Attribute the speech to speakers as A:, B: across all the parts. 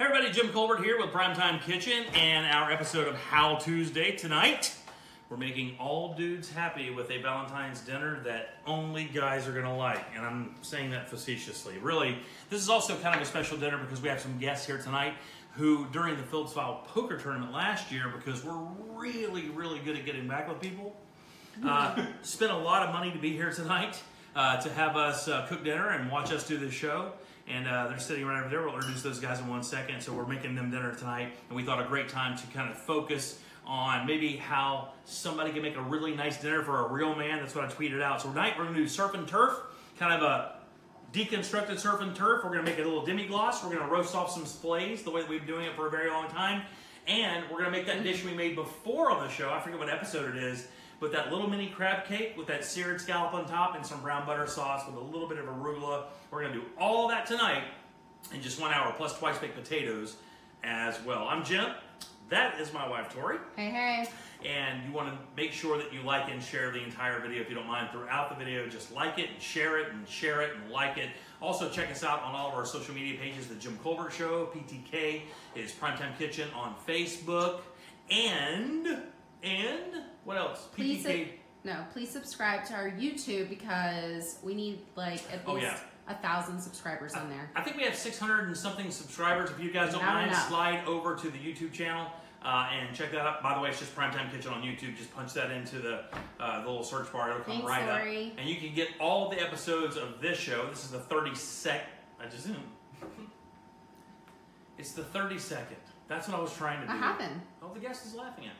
A: Hey everybody, Jim Colbert here with Primetime Kitchen and our episode of How Tuesday. Tonight, we're making all dudes happy with a Valentine's dinner that only guys are gonna like. And I'm saying that facetiously. Really, this is also kind of a special dinner because we have some guests here tonight who, during the Field Style Poker Tournament last year, because we're really good at getting back with people, spent a lot of money to be here tonight to have us cook dinner and watch us do this show. And they're sitting right over there. We'll introduce those guys in 1 second. So we're making them dinner tonight. And we thought a great time to kind of focus on maybe how somebody can make a really nice dinner for a real man. That's what I tweeted out. So tonight we're going to do surf and turf, kind of a deconstructed surf and turf. We're going to make a little demi-glace. We're going to roast off some fillets the way that we've been doing it for a very long time. And we're going to make that dish we made before on the show. I forget what episode it is. But that little mini crab cake with that seared scallop on top and some brown butter sauce with a little bit of arugula. We're going to do all that tonight in just 1 hour, plus twice baked potatoes as well. I'm Jim. That is my wife, Tori.
B: Hey.
A: And you want to make sure that you like and share the entire video if you don't mind. Throughout the video, just like it and share it and like it. Also, check us out on all of our social media pages. The Jim Colbert Show, PTK is Primetime Kitchen on Facebook. And what else?
B: Please subscribe to our YouTube because we need like at least 1,000 subscribers on there.
A: I think we have 600 and something subscribers. If you guys don't mind, slide over to the YouTube channel and check that out. By the way, it's just Primetime Kitchen on YouTube. Just punch that into the little search bar. It'll come right up. And you can get all the episodes of this show. This is the 32nd. I just zoomed. It's the 32nd. That's what I was trying to do.
B: What happened?
A: Oh, the guest is laughing at me.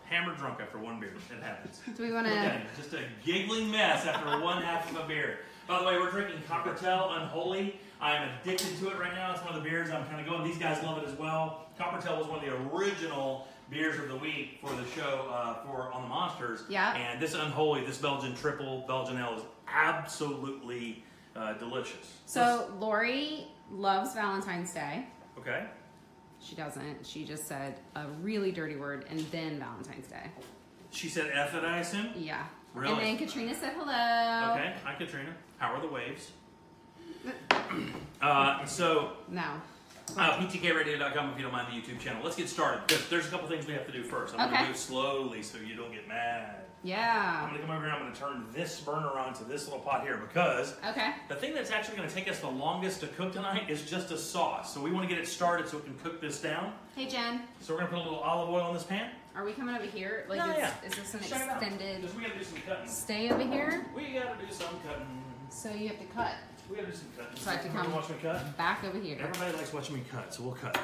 B: Hammered
A: drunk after one beer. It happens.
B: Do we want to...
A: Just a giggling mess after one half of a beer. By the way, we're drinking Coppertail Unholy. I am addicted to it right now. It's one of the beers I'm kind of going. These guys love it as well. Coppertail was one of the original beers of the week for the show on the Monsters.
B: Yeah.
A: And this Unholy, this Belgian triple Belgian ale is absolutely delicious.
B: So Lori loves Valentine's Day.
A: Okay.
B: She doesn't. She just said a really dirty word and then Valentine's Day.
A: She said F it, I assume?
B: Yeah.
A: Really?
B: And then Katrina said hello.
A: Okay. Hi, Katrina. How are the waves?
B: No.
A: PTKradio.com if you don't mind the YouTube channel. Let's get started. There's a couple things we have to do first. I'm going to move slowly so you don't get mad.
B: Yeah.
A: I'm going to come over here and I'm going to turn this burner on to this little pot here because the thing that's actually going to take us the longest to cook tonight is just a sauce. So we want to get it started so we can cook this down.
B: Hey, Jen.
A: So we're going to put a little olive oil in this pan.
B: Are we coming over here? Like, is this an extended
A: because we got to do some cutting.
B: Stay over here?
A: We got to do some cutting.
B: So you have to cut.
A: We got to do some cutting.
B: So I have to come
A: watch me cut?
B: Back over here.
A: Everybody likes watching me cut, so we'll cut.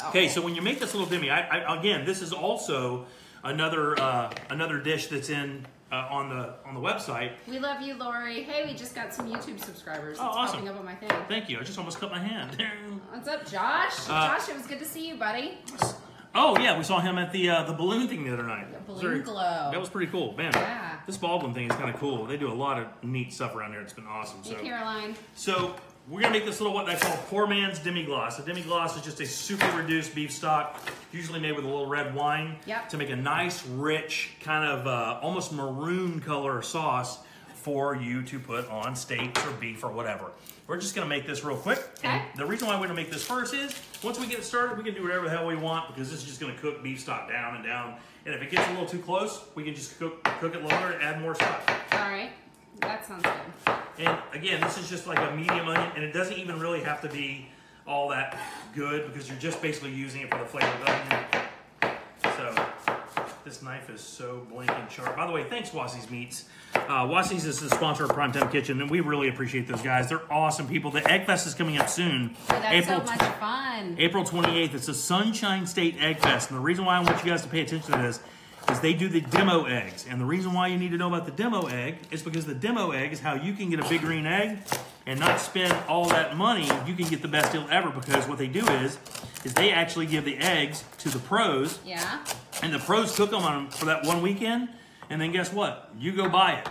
B: Oh.
A: Okay, so when you make this little demi, again, this is also another dish that's in on the website.
B: We love you, Lori. Hey, we just got some YouTube subscribers. It's
A: awesome.
B: popping up on my thing.
A: Thank you. I just almost cut my hand.
B: What's up, Josh? Josh, it was good to see you, buddy.
A: Oh yeah, we saw him at the balloon thing the other night.
B: The balloon glow.
A: That was pretty cool, man.
B: Yeah.
A: This Baldwin thing is kind of cool. They do a lot of neat stuff around here. It's been awesome.
B: Hey, Caroline.
A: So we're gonna make this little what they call poor man's demi-glace. A demi-glace is just a super reduced beef stock, usually made with a little red wine, to make a nice, rich, kind of almost maroon color sauce for you to put on steaks or beef or whatever. We're just gonna make this real quick. And the reason why we're gonna make this first is, once we get it started, we can do whatever the hell we want because this is just gonna cook beef stock down and down. And if it gets a little too close, we can just cook it longer and add more stock.
B: All right, that sounds good.
A: And again, this is just like a medium onion, and it doesn't even really have to be all that good because you're just basically using it for the flavor of the onion. So this knife is so blinking sharp. By the way, thanks Wassey's Meats. Wassey's is the sponsor of Primetime Kitchen, and we really appreciate those guys. They're awesome people. The Egg Fest is coming up soon.
B: Oh, that's so much fun.
A: April 28th. It's a Sunshine State Egg Fest, and the reason why I want you guys to pay attention to this is they do the demo eggs. And the reason why you need to know about the demo egg is because the demo egg is how you can get a big green egg and not spend all that money. You can get the best deal ever because what they do is they actually give the eggs to the pros.
B: Yeah.
A: And the pros cook them for that one weekend. And then guess what? You go buy it.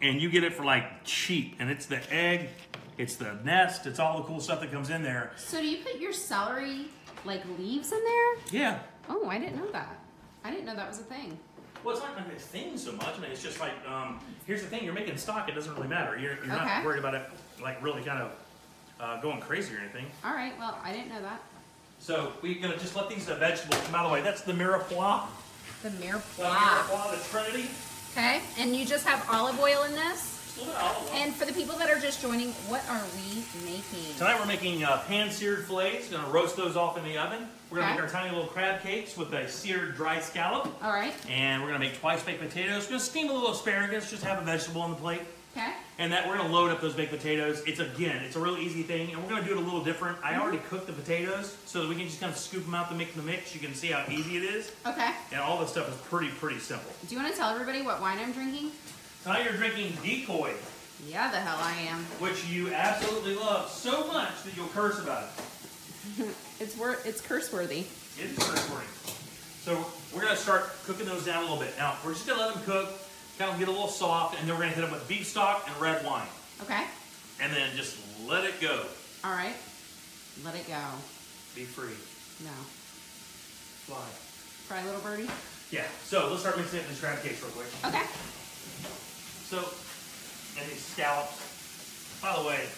A: And you get it for like cheap. And it's the egg, it's the nest, it's all the cool stuff that comes in there.
B: So do you put your celery like leaves in there?
A: Yeah.
B: Oh, I didn't know that. I didn't know that was a thing.
A: Well, it's not like a thing so much. I mean, it's just like, here's the thing. You're making stock. It doesn't really matter. You're not worried about it like really kind of going crazy or anything.
B: All right. Well, I didn't know that.
A: So we're gonna just let these vegetables. By the way, that's the mirepoix.
B: The mirepoix.
A: The mirepoix, the Trinity.
B: Okay, and you just have olive oil in this?
A: Just a little bit of olive oil.
B: And for the people that are just joining, what are we making?
A: Tonight we're making pan-seared fillets. Gonna roast those off in the oven. We're gonna
B: Okay.
A: make our tiny little crab cakes with a seared dry scallop.
B: All right.
A: And we're gonna make twice baked potatoes. We're gonna steam a little asparagus, just have a vegetable on the plate.
B: Okay.
A: And that we're gonna load up those baked potatoes. It's a really easy thing, and we're gonna do it a little different. I already cooked the potatoes, so that we can just kind of scoop them out to make the mix. You can see how easy it is.
B: Okay.
A: And all this stuff is pretty simple.
B: Do you want to tell everybody what wine I'm drinking?
A: Tonight you're drinking Decoy,
B: Yeah, the hell I am.
A: which you absolutely love so much that you'll curse about it.
B: It's curse worthy.
A: It is curse-worthy. So we're gonna start cooking those down a little bit. Now we're just gonna let them cook, kind of get a little soft, and then we're gonna hit them with beef stock and red wine,
B: Okay.
A: and then just let it go.
B: All right. Let it go.
A: Be free,
B: No.
A: fly.
B: Try little birdie.
A: Yeah. So let's start mixing it in these crab cakes real quick.
B: Okay.
A: So, and these scallops. By the way,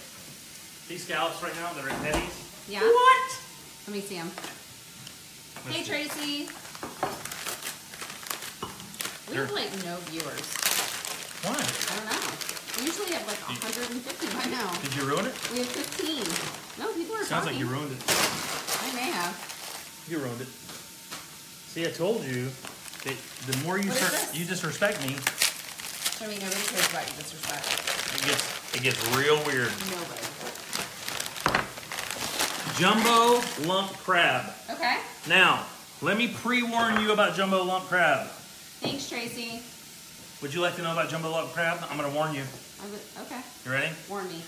A: these scallops right now, they're at Betty's.
B: Yeah.
A: What?
B: Let me see them. Hey,
A: Let's see.
B: Tracy. We have like no viewers.
A: Why?
B: I don't know. We usually have like 150 by now.
A: Did you ruin it?
B: We have 15. No, people are
A: Sounds
B: talking.
A: like you ruined it.
B: I may have.
A: You ruined it. See, I told you that the more you
B: What is
A: start,
B: this?
A: you disrespect me,
B: I mean, nobody cares about your disrespect.
A: it gets real weird.
B: Nobody.
A: Jumbo lump crab.
B: Okay.
A: Now, let me pre-warn you about jumbo lump crab.
B: Thanks, Tracy.
A: Would you like to know about jumbo lump crab? I'm going to warn you.
B: Okay.
A: You ready?
B: Warn me.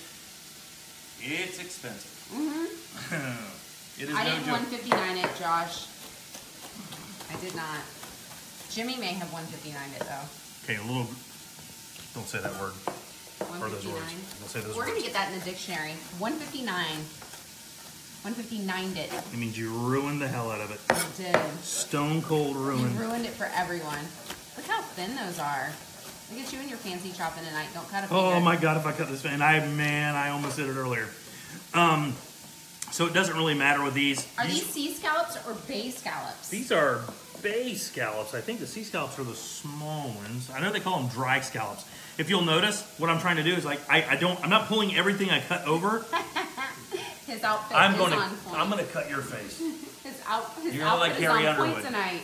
A: It's expensive.
B: Mm-hmm.
A: It is
B: I
A: no
B: didn't
A: joke.
B: 159 it, Josh. I did not. Jimmy may have 159 it though.
A: Okay, a little. Don't say that word. Or those
B: 159.
A: words. Don't say those
B: We're
A: words.
B: gonna get that in the dictionary. 159. 159'd it.
A: It means you ruined the hell out of it.
B: I did.
A: Stone cold
B: You
A: ruin.
B: ruined it for everyone. Look how thin those are. Look at you and your fancy chopping tonight. Don't cut a finger.
A: Oh my god, if I cut this, and I almost did it earlier. So it doesn't really matter with these.
B: Are these sea scallops or bay scallops?
A: These are bay scallops. I think the sea scallops are the small ones. I know they call them dry scallops. If you'll notice, what I'm trying to do is like I'm not pulling everything I cut over.
B: His outfit
A: I'm
B: is
A: gonna
B: on point.
A: I'm gonna cut your face.
B: His
A: You're gonna like
B: outfit is
A: Carrie
B: on point
A: Underwood.
B: tonight.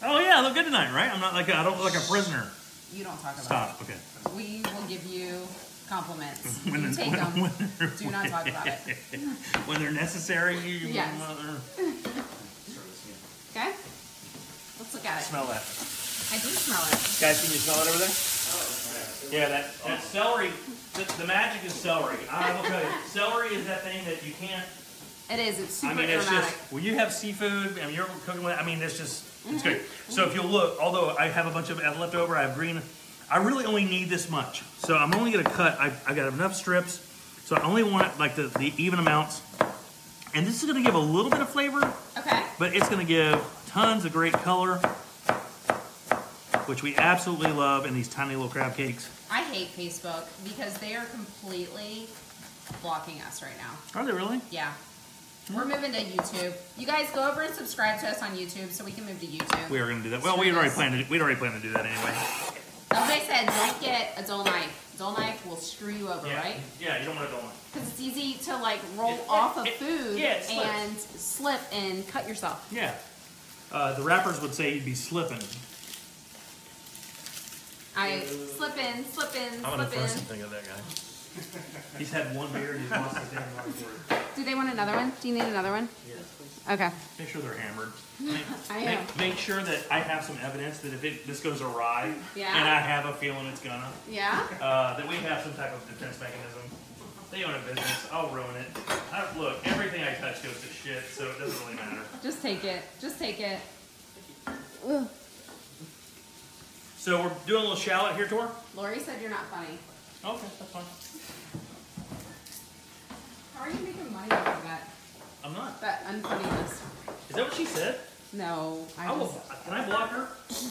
A: Oh yeah, I look good tonight, right? I don't look like a prisoner.
B: You don't talk about
A: Stop. Okay.
B: it. We will give you compliments.
A: When
B: You
A: they're-
B: take them.
A: when-
B: Do not talk about it.
A: When they're necessary, you
B: Yes.
A: mother.
B: Okay? Let's look at it.
A: Smell that.
B: I do smell it.
A: Guys, can you smell it over there? Yeah, that celery, the magic is celery. I will tell you, celery is that thing that you can't,
B: It is. It's super
A: I mean, it's
B: dramatic.
A: just, when you have seafood, I mean, you're cooking with, I mean, it's just, it's
B: Mm-hmm.
A: great. So if you'll look, although I have a bunch of left over, I have green, I really only need this much. So I'm only going to cut, I got enough strips, so I only want like the even amounts. And this is going to give a little bit of flavor,
B: Okay.
A: but it's going to give tons of great color, which we absolutely love in these tiny little crab cakes.
B: I hate Facebook because they are completely blocking us right now.
A: Are they really?
B: Yeah. We're moving to YouTube. You guys go over and subscribe to us on YouTube so we can move to YouTube.
A: We are going to do that. Well, we'd already planned to do that anyway.
B: As I said, don't get a dull knife. Dull knife will screw you over,
A: Yeah.
B: right?
A: Yeah, you don't want a dull knife.
B: Because it's easy to like roll off of food
A: yeah, it slips.
B: and slip and cut yourself.
A: Yeah. The rappers would say you'd be slipping.
B: I slip in, slip in,
A: I'm gonna
B: slip
A: throw
B: in.
A: something at that guy. He's had one beer and he's lost his damn mind.
B: Do they want another one? Do you need another one?
A: Yes, please.
B: Okay.
A: Make sure they're hammered.
B: I am.
A: Make sure that I have some evidence that if this goes awry,
B: Yeah.
A: and I have a feeling it's gonna,
B: Yeah?
A: that we have some type of defense mechanism. They own a business. I'll ruin it. Look, everything I touch goes to shit, so it doesn't really matter.
B: Just take it. Just take it.
A: So we're doing a little shallot here, Tor?
B: Lori said you're not funny.
A: Okay, that's fine.
B: How are you making money off of that?
A: I'm not.
B: That unfunniness.
A: Is that what she said?
B: No.
A: Can I block her?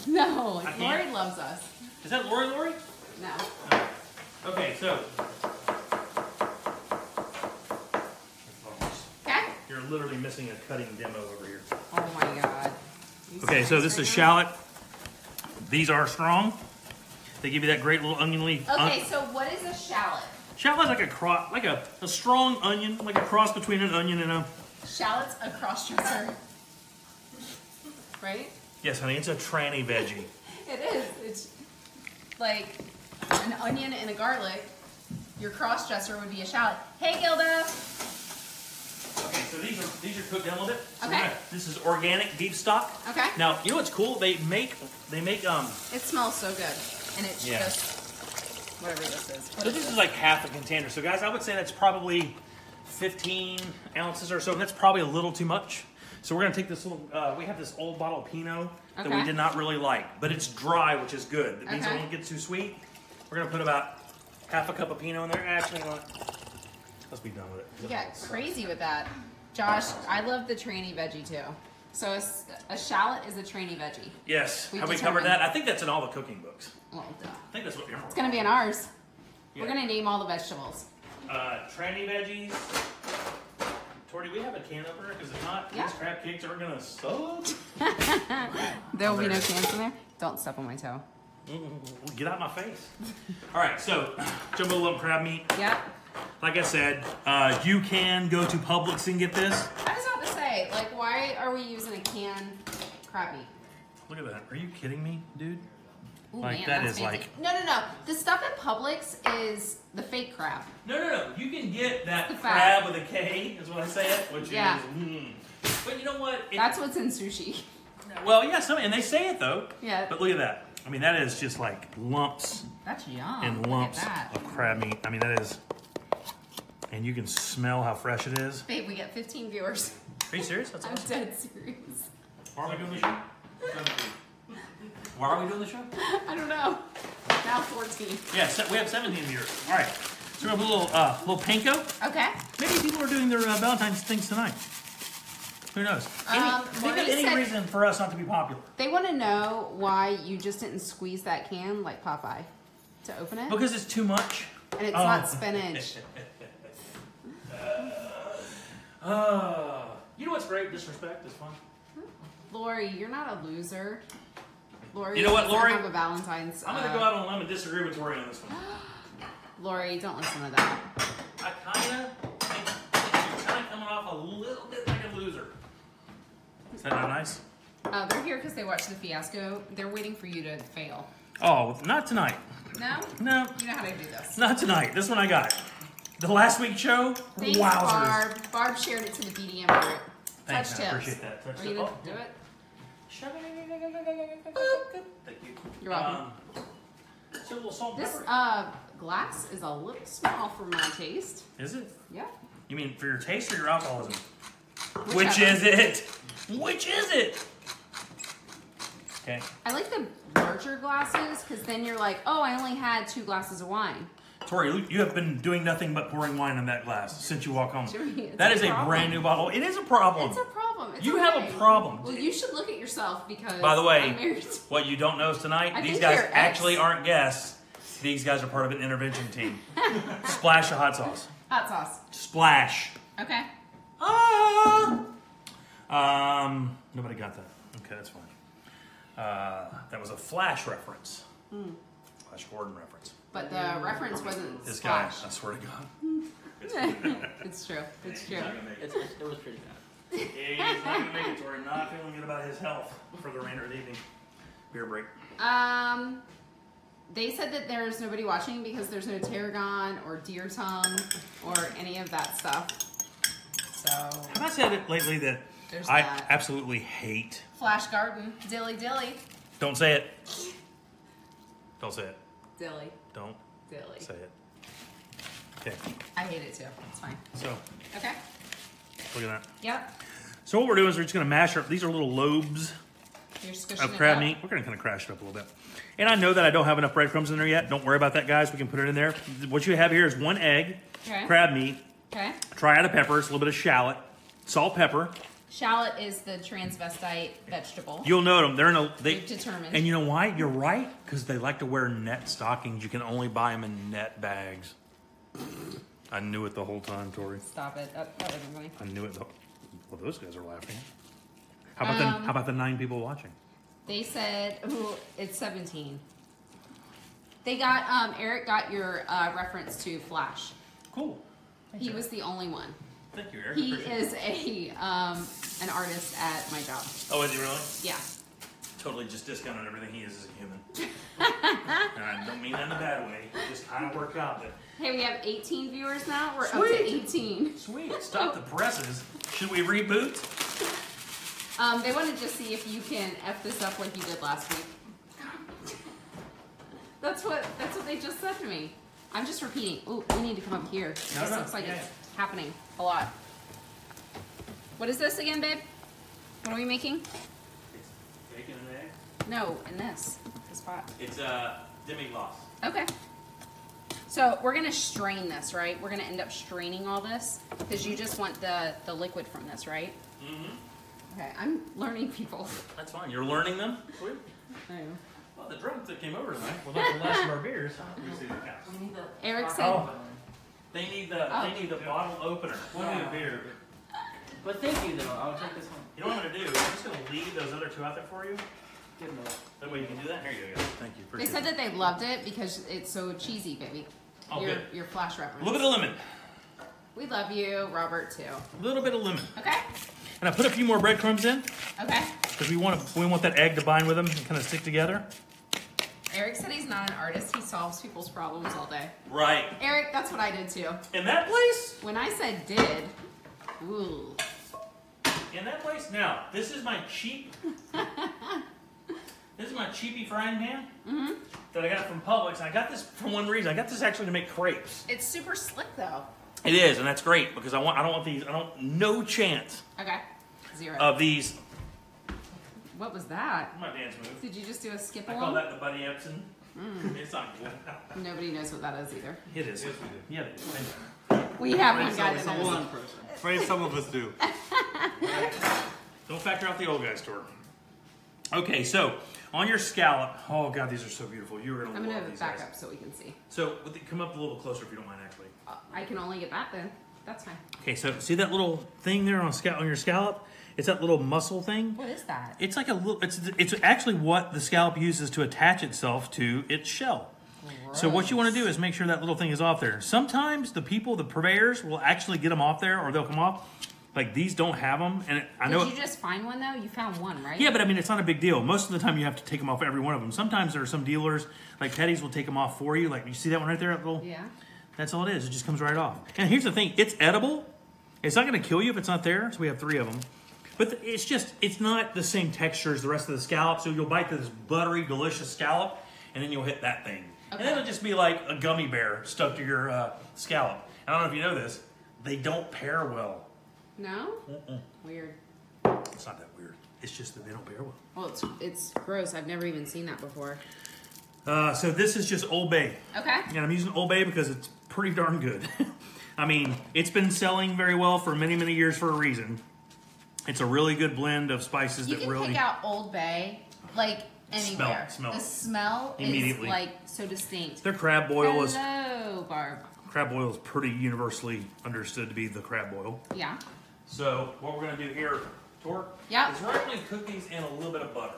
B: No.
A: I can't.
B: Lori loves us.
A: Is that Lori?
B: No.
A: Okay, so.
B: Okay?
A: Here, you're literally missing a cutting demo over here.
B: Oh my God.
A: Okay, so this is shallot. These are strong. They give you that great little onion leaf.
B: Okay, so what is a shallot?
A: Shallot's like a strong onion, like a cross between an onion and a...
B: Shallot's a cross-dresser. Right?
A: Yes, honey, it's a tranny veggie.
B: It is. It's like an onion and a garlic. Your cross-dresser would be a shallot. Hey, Gilda!
A: Okay, so these are cooked down a little bit. So
B: Okay.
A: This is organic beef stock.
B: Okay.
A: Now, you know what's cool? They make
B: It smells so good. And it's just whatever this is.
A: So this is like half a container. So guys, I would say that's probably 15 ounces or so. That's probably a little too much. So we're gonna take this little, we have this old bottle of Pinot that we did not really like, but it's dry, which is good. That means it won't get too sweet. We're gonna put about half a cup of Pinot in there. Actually, you know what? Let's be done with it.
B: You got crazy with that. Josh, I love the tranny veggie too. So a shallot is a tranny veggie.
A: Yes. Have we covered that? I think that's in all the cooking books.
B: Well, duh.
A: I think that's what you're...
B: It's going to be in ours.
A: Yeah.
B: We're going to name all the vegetables.
A: Tranny veggies. Tori, do we have a can opener? Because if not, these crab cakes are going to suck.
B: There will be no cans in there. Don't step on my toe.
A: Get out of my face. All right, so jumbo lump crab meat.
B: Yep.
A: Like I said, you can go to Publix and get this.
B: I was about to say, like, why are we using a canned crab meat?
A: Look at that. Are you kidding me, dude?
B: Ooh,
A: Like,
B: man,
A: that
B: that's
A: is
B: fancy.
A: like...
B: No. The stuff at Publix is the fake crab.
A: No. You can get that
B: The
A: crab
B: fat.
A: with a K, is what I say it, which
B: Yeah.
A: is... But you know what?
B: That's what's in sushi.
A: Well, yeah, and they say it, though.
B: Yeah.
A: But look at that. I mean, that is just like lumps
B: That's yum.
A: and
B: Look
A: lumps
B: at that.
A: of crab meat. I mean, that is... And you can smell how fresh it is.
B: Babe, we get 15 viewers.
A: Are you serious? That's
B: I'm
A: awesome.
B: dead serious.
A: Why are we doing the show? Why are we doing the show?
B: I don't know. Now 14.
A: Yeah, we have 17 viewers. All right. So we have a little panko.
B: Okay.
A: Maybe people are doing their Valentine's things tonight. Who knows? Think of
B: Maurice
A: any
B: said-
A: reason for us not to be popular.
B: They want to know why you just didn't squeeze that can like Popeye to open it.
A: Because it's too much.
B: And it's not spinach.
A: You know what's great? Disrespect is fun.
B: Lori, you're not a loser. Lori,
A: You know what,
B: doesn't
A: Lori?
B: have a Valentine's.
A: I'm going to go out on a limb and disagree with Tori on this one.
B: Lori, don't listen to that.
A: I kind of think you're kind of coming off a little bit like a loser. Is that not nice?
B: They're here because they watched the fiasco. They're waiting for you to fail.
A: Oh, not tonight.
B: No?
A: No,
B: You know how to do this.
A: not tonight. This one I got. The last week's show,
B: Thanks,
A: wowzers.
B: Barb. Barb shared it to the BDM group.
A: Thanks,
B: Touch
A: I
B: tips.
A: appreciate that. Touch
B: Are you
A: tip.
B: going to do it?
A: Thank you.
B: You're welcome.
A: So a little salt and
B: This
A: pepper.
B: glass is a little small for my taste.
A: Is it?
B: Yeah.
A: You mean for your taste or your alcoholism? Which
B: Whichever.
A: is it? Which is it? Okay.
B: I like the larger glasses because then you're like, oh, I only had 2 glasses of wine.
A: Tori, you have been doing nothing but pouring wine in that glass since you walk home.
B: Jimmy, it's
A: That
B: a
A: is a
B: problem.
A: brand new bottle. It is a problem.
B: It's a problem. It's
A: You
B: okay.
A: have a problem.
B: Well, you should look at yourself because
A: By the
B: I'm
A: way,
B: married.
A: what you don't know is tonight,
B: I
A: these
B: think
A: guys
B: you're ex.
A: actually aren't guests. These guys are part of an intervention team. Splash of hot sauce.
B: Hot sauce.
A: Splash.
B: Okay.
A: Nobody got that. Okay, that's fine. That was a Flash reference. Flash Gordon reference.
B: But the reference wasn't
A: This guy,
B: Splash.
A: I swear to God.
B: It's true. It's true.
A: He's not gonna make it.
C: It was pretty bad.
A: He's not gonna make it, Tori. Not feeling good about his health for the remainder of the evening. Beer break.
B: They said that there's nobody watching because there's no tarragon or deer tongue or any of that stuff. So
A: Have I said it lately that
B: there's
A: I
B: that.
A: absolutely hate?
B: Flash Garden, dilly dilly,
A: Don't say it. Don't say it.
B: dilly
A: Don't
B: dilly.
A: say it. Okay,
B: I hate it too. It's fine.
A: so
B: Okay.
A: look at that.
B: Yep.
A: So what we're doing is we're just gonna mash up. These are little lobes
B: You're squishing
A: of
B: it
A: crab
B: up.
A: meat. We're gonna kind of crash it up a little bit. And I know that I don't have enough breadcrumbs in there yet. Don't worry about that, guys. We can put it in there. What you have here is 1 egg,
B: Okay.
A: crab meat,
B: Okay.
A: triada peppers, a little bit of shallot, salt, pepper.
B: Shallot is the transvestite vegetable.
A: You'll know them. They're in a.
B: We've determined.
A: And you know why? You're right, because they like to wear net stockings. You can only buy them in net bags. I knew it the whole time, Tori.
B: Stop it. That wasn't funny.
A: I knew it. Well, those guys are laughing. How about the 9 people watching?
B: They said, it's 17. They got, Eric got your reference to Flash.
A: Cool. Thanks,
B: He
A: Eric.
B: was the only one.
A: Thank you, Eric.
B: He is an artist at my job.
A: Oh, is he really?
B: Yeah.
A: Totally just discounted everything he is as a human. And I don't mean that in a bad way. It just kind of worked out that.
B: Hey, we have 18 viewers now. We're
A: Sweet.
B: up to 18.
A: Sweet. Stop the presses. Should we reboot?
B: They wanted to see if you can F this up like you did last week. That's what they just said to me. I'm just repeating. Ooh, we need to come up here. This looks like it's happening a lot. What is this again, babe? What are we making?
A: It's bacon and egg.
B: No, in this pot.
A: It's demi-glace.
B: Okay. So we're gonna strain this, right? We're gonna end up straining all this because you just want the liquid from this, right?
A: Mm-hmm.
B: Okay, I'm learning people.
A: That's fine. You're learning them? Sweet.
B: I know.
A: Well, the drums that came over tonight were like the last of our beers.
B: Eric said,
A: Oh, they need the bottle opener.
C: We'll do beer. But thank you, though. I'll take this one.
A: You know what I'm going to do? I'm just going to leave those other 2 out there for you.
C: Give them
A: That way you can do that. Here you go. Thank you.
B: they said that they loved it because it's so cheesy, baby.
A: Oh,
B: your
A: good.
B: Flash reference.
A: A little bit of lemon.
B: We love you, Robert, too.
A: A little bit of lemon.
B: Okay.
A: And I put a few more breadcrumbs in
B: Okay.
A: because we want that egg to bind with them and kind of stick together.
B: Eric said he's not an artist. He solves people's problems all day.
A: Right.
B: Eric, that's what I did, too.
A: In that place?
B: When I said did, ooh.
A: In that place? Now, this is my cheap... This is my cheapy frying pan that I got from Publix. And I got this for one reason. I got this actually to make crepes.
B: It's super slick, though.
A: It is, and that's great because I don't want these. No chance
B: Okay. 0.
A: of these.
B: What was that?
A: My dance move.
B: Did you just do a skip
A: I
B: along?
A: call that the Buddy Epson. It's not good.
B: Nobody knows what that is either.
A: It is.
C: Yes, we
A: Yeah.
B: We have one guy that knows.
C: one person.
D: Afraid some of us do.
A: Don't factor out the old guy's store. Okay, so on your scallop. Oh God, these are so beautiful. You're gonna
B: I'm
A: love
B: gonna
A: these
B: back
A: guys.
B: up so we can see.
A: So come up a little closer if you don't mind, actually.
B: I can only get that then. That's fine.
A: Okay, so see that little thing there on your scallop? It's that little muscle thing.
B: What is that?
A: It's like a little. It's actually what the scallop uses to attach itself to its shell. So what you want to do is make sure that little thing is off there. Sometimes the purveyors will actually get them off there, or they'll come off. Like these don't have them, and I know.
B: Did you just find one though? You found one, right?
A: Yeah, but I mean, it's not a big deal. Most of the time, you have to take them off every one of them. Sometimes there are some dealers, like Ptk'S, will take them off for you. Like you see that one right there, that little.
B: Yeah.
A: That's all it is. It just comes right off. And here's the thing: it's edible. It's not going to kill you if it's not there. So we have 3 of them. But it's not the same texture as the rest of the scallop. So you'll bite this buttery, delicious scallop, and then you'll hit that thing.
B: Okay.
A: And then it'll just be like a gummy bear stuck to your scallop. I don't know if you know this. They don't pair well.
B: No? Weird.
A: It's not that weird. It's just that they don't pair well.
B: Well, it's gross. I've never even seen that before.
A: So this is just Old Bay.
B: Okay.
A: And I'm using Old Bay because it's pretty darn good. I mean, it's been selling very well for many, many years for a reason. It's a really good blend of spices
B: You
A: that
B: can
A: really...
B: pick out Old Bay, like, anywhere.
A: Smell.
B: The smell
A: Immediately.
B: is, like, so distinct.
A: Their crab boil is...
B: Hello, Barb.
A: Crab boil is pretty universally understood to be the crab boil.
B: Yeah.
A: So what we're going to do here, Tor,
B: Yep.
A: is we're going to cook these in a little bit of butter.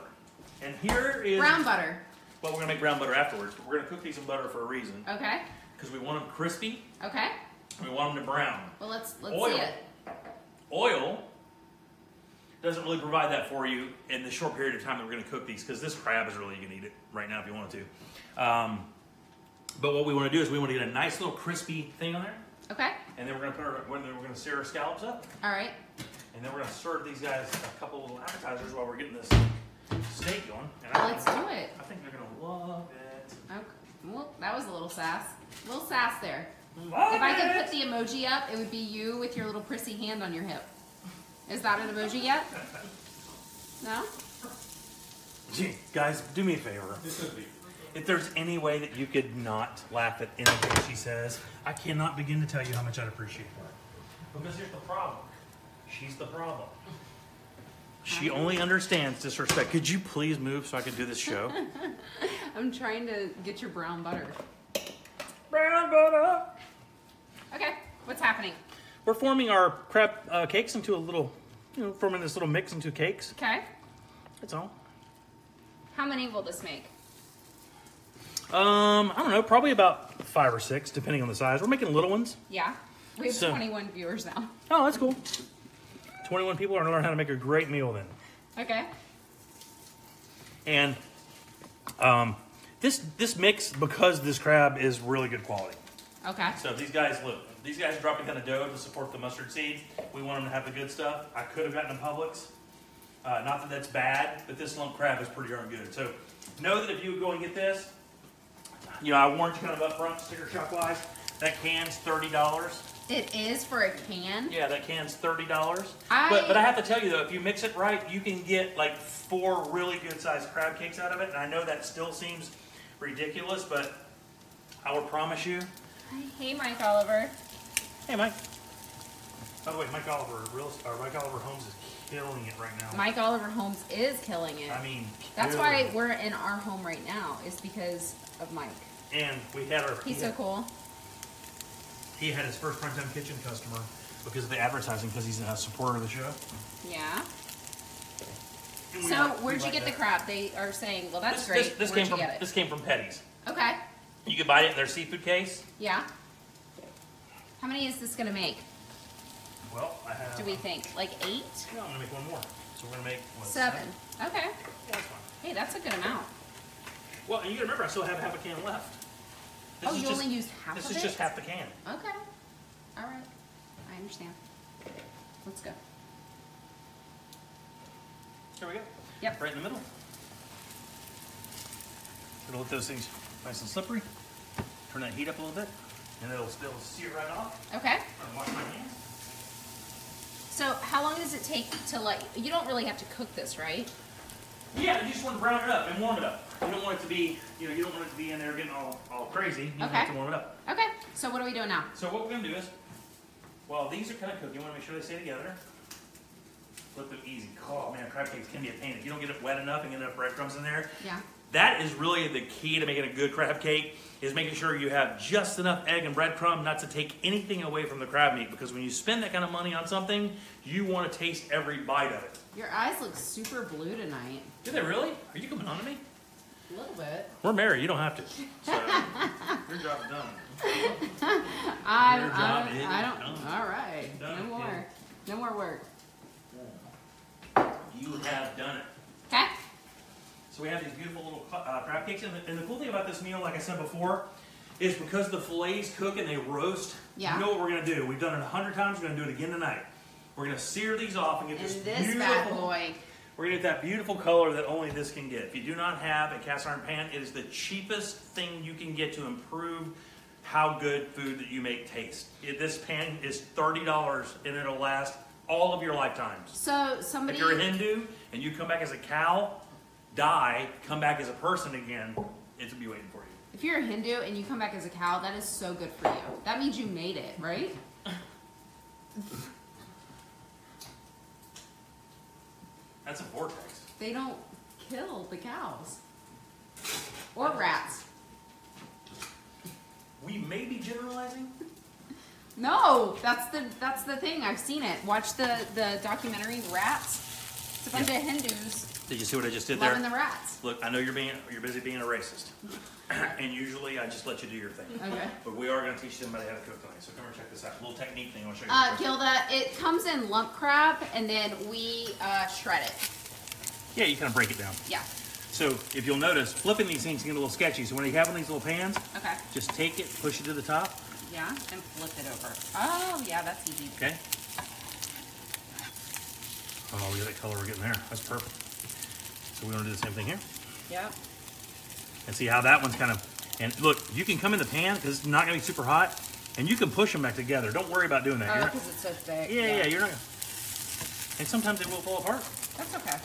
A: And here is...
B: Brown butter.
A: Well, we're going to make brown butter afterwards. But we're going to cook these in butter for a reason.
B: Okay.
A: Because we want them crispy.
B: Okay.
A: And we want them to brown.
B: Well, let's
A: Oil.
B: see it.
A: Oil doesn't really provide that for you in the short period of time that we're going to cook these, because this crab is really, you can eat it right now if you want to. But what we want to do is we want to get a nice little crispy thing on there,
B: Okay.
A: and then we're going to sear our scallops up,
B: All right.
A: and then we're going to serve these guys a couple little appetizers while we're getting this steak going. And
B: Let's do it.
A: I think they're going to love it.
B: Okay. Well, that was a little sass. A little sass there.
A: Love
B: If I could
A: it!
B: put the emoji up, it would be you with your little prissy hand on your hip. Is that an emoji yet? No?
A: Gee, guys, do me a favor. If there's any way that you could not laugh at anything she says, I cannot begin to tell you how much I'd appreciate her. Because here's the problem. She's the problem. She only understands disrespect. Could you please move so I can do this show?
B: I'm trying to get your brown butter.
A: Brown butter.
B: Okay, what's happening?
A: We're forming our crab cakes into a little forming this little mix into cakes.
B: Okay.
A: That's all.
B: How many will this make?
A: I don't know, probably about 5 or 6, depending on the size. We're making little ones.
B: Yeah. We have 21 viewers now.
A: Oh, that's cool. 21 people are going to learn how to make a great meal then.
B: Okay.
A: And this mix, because this crab is really good quality.
B: Okay.
A: So these guys, look, these guys drop a ton of dough to support the mustard seeds. We want them to have the good stuff. I could have gotten a Publix. Not that that's bad, but this lump crab is pretty darn good. So know that if you go and get this, I warned you kind of up front, sticker shock wise, that can's $30.
B: It is for a can?
A: Yeah, that can's $30. But I have to tell you though, if you mix it right, you can get like 4 really good sized crab cakes out of it. And I know that still seems ridiculous, but I will promise you.
B: Hey, Mike Oliver.
A: Hey, Mike. By the way, Mike Oliver Holmes is killing it right now.
B: Mike Oliver Holmes is killing it.
A: I mean,
B: that's why we're in our home right now, is because of Mike.
A: And we had our...
B: He's so cool.
A: He had his first Primetime Kitchen customer because of the advertising, because he's a supporter of the show.
B: Yeah. So, where'd you get the crab? They are saying, well, that's great.
A: This came from Ptk'S.
B: Okay.
A: You can buy it in their seafood case.
B: Yeah. How many is this going to make?
A: Well, I have...
B: Do we think? Like 8?
A: No, I'm going to make one more. So we're going to make... What,
B: 7. Okay.
A: Yeah, that's fine.
B: Hey, that's a good amount.
A: Well, and you got to remember, I still have half a can left.
B: You only used half of it?
A: This is just half the can.
B: Okay. All right. I understand. Let's go.
A: There we go.
B: Yep.
A: Right in the middle. It'll let those things nice and slippery. Turn that heat up a little bit, and it'll sear right off.
B: Okay.
A: I'll wash my hands.
B: So how long does it take to, like, you don't really have to cook this, right?
A: Yeah, you just want to brown it up and warm it up. You don't want it to be, you don't want it to be in there getting all crazy. You have to warm it up.
B: Okay. So what are we doing now?
A: So what we're going to do is, while these are kind of cooked, you want to make sure they stay together. Flip them easy. Oh man, crab cakes can be a pain. If you don't get it wet enough and get enough breadcrumbs in there.
B: Yeah.
A: That is really the key to making a good crab cake, is making sure you have just enough egg and breadcrumb not to take anything away from the crab meat, because when you spend that kind of money on something, you want to taste every bite of it.
B: Your eyes look super blue tonight.
A: Do they really? Are you coming on to me?
B: A little bit.
A: We're married, you don't have to. So, your job's done.
B: I don't. All right.
A: Done,
B: No more.
A: kid.
B: No more work.
A: You have done it.
B: Okay.
A: So we have these beautiful little crab cakes, and the cool thing about this meal, like I said before, is because the fillets cook and they roast.
B: Yeah.
A: You know what we're going to do. We've done it 100 times. We're going to do it again tonight. We're going to sear these off and get this beautiful
B: bad boy.
A: We're going to get that beautiful color that only this can get. If you do not have a cast iron pan, it is the cheapest thing you can get to improve how good food that you make taste. This pan is $30 and it'll last all of your lifetimes.
B: So somebody...
A: If you're a Hindu and you come back as a cow, die, come back as a person again, it'll be waiting for you.
B: If you're a Hindu and you come back as a cow, that is so good for you. That means you made it, right?
A: That's a vortex.
B: They don't kill the cows. Or rats.
A: We may be generalizing.
B: No, that's the thing. I've seen it. Watch the documentary Rats. It's a bunch of Hindus
A: Did you see what I just did
B: loving
A: there?
B: the rats.
A: Look, I know you're busy being a racist, and usually I just let you do your thing.
B: Okay.
A: But we are going to teach somebody how to cook tonight. So come and check this out. A little technique thing I want to show you.
B: Gilda, it comes in lump crab, and then we shred it.
A: Yeah, you kind of break it down.
B: Yeah.
A: So if you'll notice, flipping these things can get a little sketchy. So when you have one of these little pans,
B: Okay.
A: just take it, push it to the top.
B: Yeah, and flip it over. Oh, yeah, that's easy.
A: Okay. Oh, look at that color we're getting there. That's perfect. So we want to do the same thing here.
B: Yep.
A: And see how that one's kind of, and look, you can come in the pan because it's not going to be super hot, and you can push them back together. Don't worry about doing that.
B: Oh, because it's so thick.
A: Yeah, you're not going to. And sometimes it will fall apart.
B: That's okay.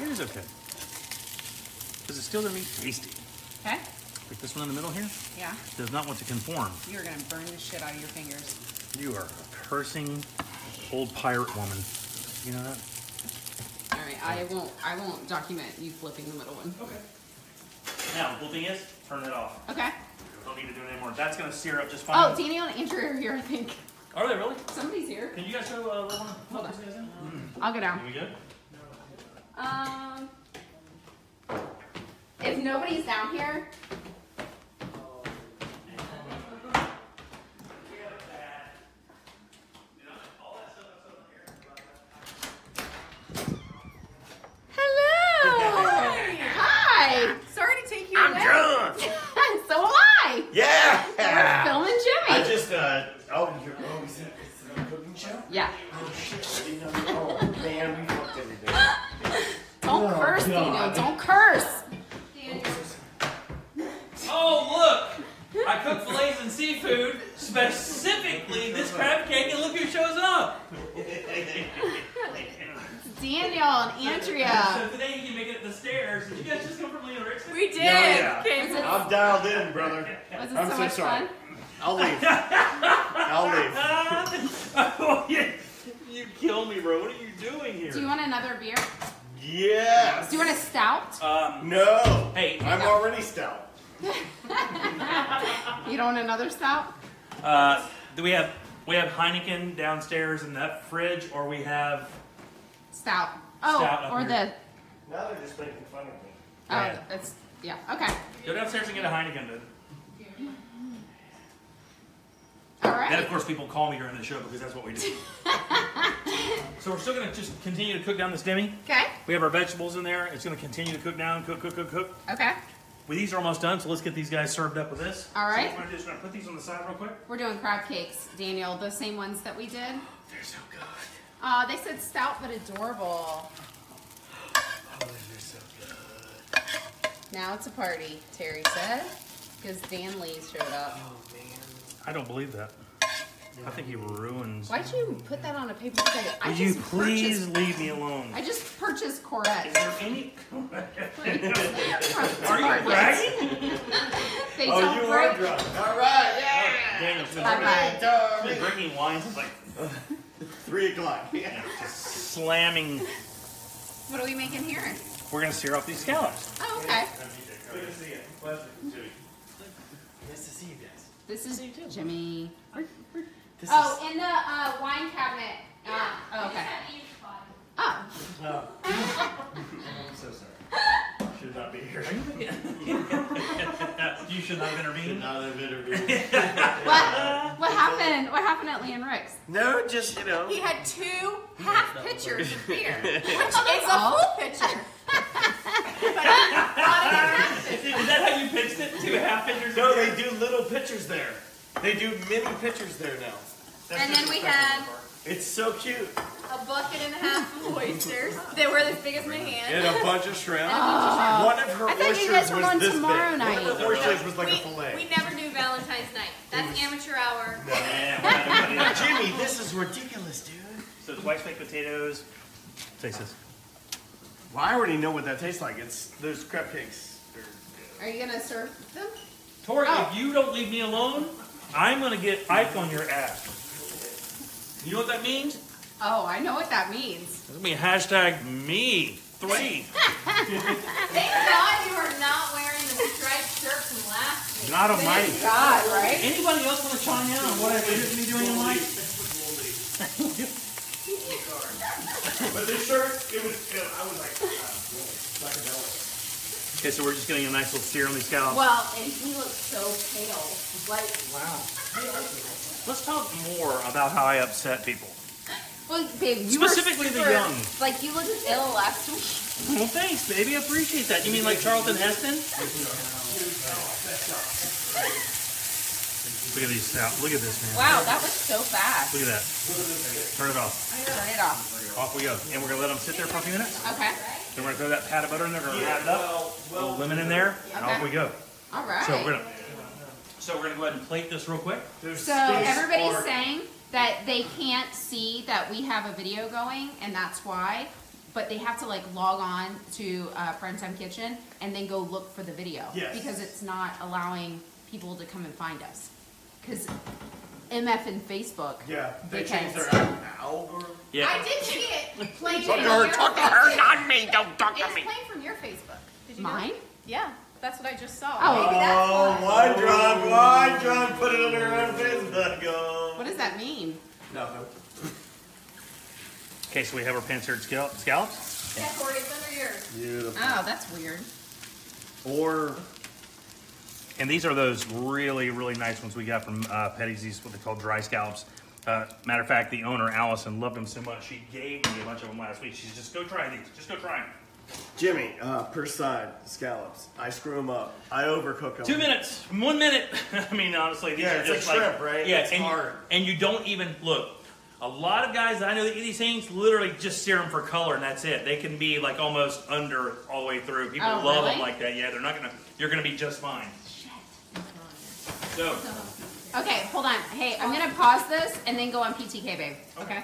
A: It is okay. Because it's still going to be tasty.
B: Okay.
A: Like this one in the middle here.
B: Yeah.
A: Does not want to conform.
B: You're going to burn the shit out of your fingers.
A: You are a cursing old pirate woman. You know that?
B: All right, I won't document you flipping the middle one.
A: Okay. Now, the cool thing is, turn it off.
B: Okay.
A: Don't need to do it anymore. That's going to sear up just fine.
B: Oh, Daniel and Andrew are here, I think.
A: Are they really?
B: Somebody's here.
A: Can you guys show one?
B: Hold on.
A: These guys in?
B: I'll go down.
A: Are we good?
B: If nobody's down here. Hello. Hi. Sorry to take you away.
D: I'm drunk.
B: So am I.
D: Yeah.
B: We're filming Jimmy.
D: I just is it a cooking show?
B: Yeah.
D: Oh shit! I didn't know. Oh man, we fucked everything.
B: Don't curse, Daniel. Don't curse.
A: Oh, look! I cooked fillets and seafood, specifically this crab cake, and look who shows up!
B: Daniel and Andrea.
A: So today you can make it up the stairs. Did you guys just come from Leo Rickson?
B: We did.
D: Yeah.
B: Okay,
D: I'm dialed in, brother.
B: was it
D: I'm
B: so
D: so
B: much
D: sorry.
B: fun?
D: I'll leave. I'll leave.
A: Oh, yeah. You kill me, bro. What are you doing here?
B: Do you want another beer?
D: Yes.
B: Do you want a stout?
D: No.
A: Hey.
D: I'm already stout.
B: You don't want another stout?
A: Do we have Heineken downstairs in that fridge, or we have
B: Stout. Oh,
A: Stout up
B: or
A: here.
B: the.
D: Now they're just making fun of me.
B: Oh,
A: Yeah.
B: that's yeah. Okay.
A: go downstairs and get a Heineken, dude.
B: All
A: Then,
B: right.
A: of course, people call me during the show because that's what we do. So we're still going to just continue to cook down this demi.
B: Okay.
A: We have our vegetables in there. It's going to continue to cook down, cook.
B: Okay.
A: Well, these are almost done, so let's get these guys served up with this.
B: All right.
A: So what I'm just going to put these on the side real quick.
B: We're doing crab cakes, Daniel. The same ones that we did.
D: They're so good.
B: They said stout but adorable.
D: Oh, they're so good.
B: Now it's a party, Terry said, because Dan Lee showed up.
D: Oh man.
A: I don't believe that. I think he ruins.
B: Why'd you put that on a paper plate?
A: Would you please leave me alone?
B: I just purchased
A: Is
B: Corette.
A: there any?
B: Are
A: Are you bragging?
B: They
D: Oh,
B: don't
D: you
B: break.
D: are drunk. All right. Yeah.
A: Daniel's
B: Bye-bye.
A: been drinking wine since like
D: 3 o'clock. Yeah.
A: just slamming.
B: What are we making here?
A: We're going to sear off these scallops.
B: Oh, okay.
D: Good to see you. Nice to see you guys.
B: This is Jimmy.
D: This
B: Oh, in the wine cabinet. Oh, okay. Oh.
D: Oh. I'm so sorry. Should not be here.
A: You should not have intervened.
D: Should not have intervened.
B: What happened? What happened at Lee and Rick's?
D: No, just
E: He had 2 half pitchers of beer, which is
B: all?
E: a full pitcher.
A: Is that how you pitched it? 2 half pitchers?
D: No, they do little pitchers there. They do mini pitchers there now.
E: And then we had
D: It's so cute.
E: a bucket and a half of oysters. They were as big as my hand.
D: And a bunch of shrimp.
B: Oh.
D: One of her
B: I thought you
D: oysters
B: guys were
D: was
B: on
D: this
B: tomorrow
D: big.
B: night.
D: One of her oysters was like a
E: we
D: fillet.
E: never do Valentine's night. That's amateur hour.
D: Jimmy, this is ridiculous, dude.
A: So twice baked potatoes. Taste this.
D: Well, I already know what that tastes like. It's those crab cakes.
B: Are you gonna serve them?
A: Tori,
B: Oh.
A: if you don't leave me alone, I'm going to get Ike on your ass. You know what that means?
B: Oh, I know what that means.
A: It's going to be hashtag me3.
E: Thank God you are not wearing the striped shirt from last week.
A: Not on my.
B: Thank God, right?
A: Anybody else want to chime in on what I should be doing in life?
D: But this shirt, I was like, psychedelic.
A: Okay, so we're just getting a nice little sear on these scallops.
B: Well, and he looks so pale. Like,
A: Wow. Let's talk more about how I upset people.
B: well, babe, you
A: Specifically
B: were
A: the
B: super,
A: young.
B: Like, you looked ill last week.
A: Well, thanks, baby. I appreciate that. You mean like Charlton Heston? Look at these out. Look at this, man.
B: Wow, that was so fast.
A: Look at that. Turn it off.
B: Turn it off.
A: Off we go. And we're going to let them sit there for a few minutes.
B: Okay.
A: Then we're going to throw that pat of butter in there. We're going to pat it up. A little lemon in there. And off we go.
B: All right.
A: So we're going to go ahead and plate this real quick.
B: So everybody's saying that they can't see that we have a video going, and that's why. But they have to like log on to Primetime Kitchen and then go look for the video.
D: Yes.
B: Because it's not allowing people to come and find us. Because MF and Facebook.
D: Yeah, they
B: can't
D: changed their
B: see.
D: algorithm.
A: Yeah.
E: I did see it playing
D: Talk
E: from
D: to her,
E: your
D: talk to her,
E: Facebook.
D: not me. Don't talk
E: It
D: to
E: was
D: me.
E: playing from your Facebook. Did you know?
B: Mine?
E: Yeah, that's what I just saw.
B: Oh.
E: Maybe that's
D: Oh,
E: why.
D: wine drunk, put it on her own Facebook. Oh.
B: What does that mean?
D: Nothing.
A: Okay, so we have our pan-seared scallops.
E: Yeah, Corey, it's under yours.
D: Beautiful.
B: Oh, that's weird.
D: Or
A: And these are those really, really nice ones we got from Ptk'S. These what they call dry scallops. Matter of fact, the owner, Allison, loved them so much, she gave me a bunch of them last week. She's just, go try these. Just go try them.
D: Jimmy, per side, scallops. I screw them up. I overcook them.
A: 2 minutes, 1 minute. I mean, honestly, these are
D: it's
A: just
D: like shrimp, right?
A: Yeah,
D: It's
A: and,
D: hard.
A: And you don't even, look, a lot of guys that I know that eat these things literally just sear them for color and that's it. They can be like almost under all the way through. People
B: Oh,
A: love
B: really?
A: them like that. Yeah, they're not gonna, you're gonna be just fine. So,
B: Okay, hold on. Hey, I'm gonna pause this and then go on PTK, babe. Okay.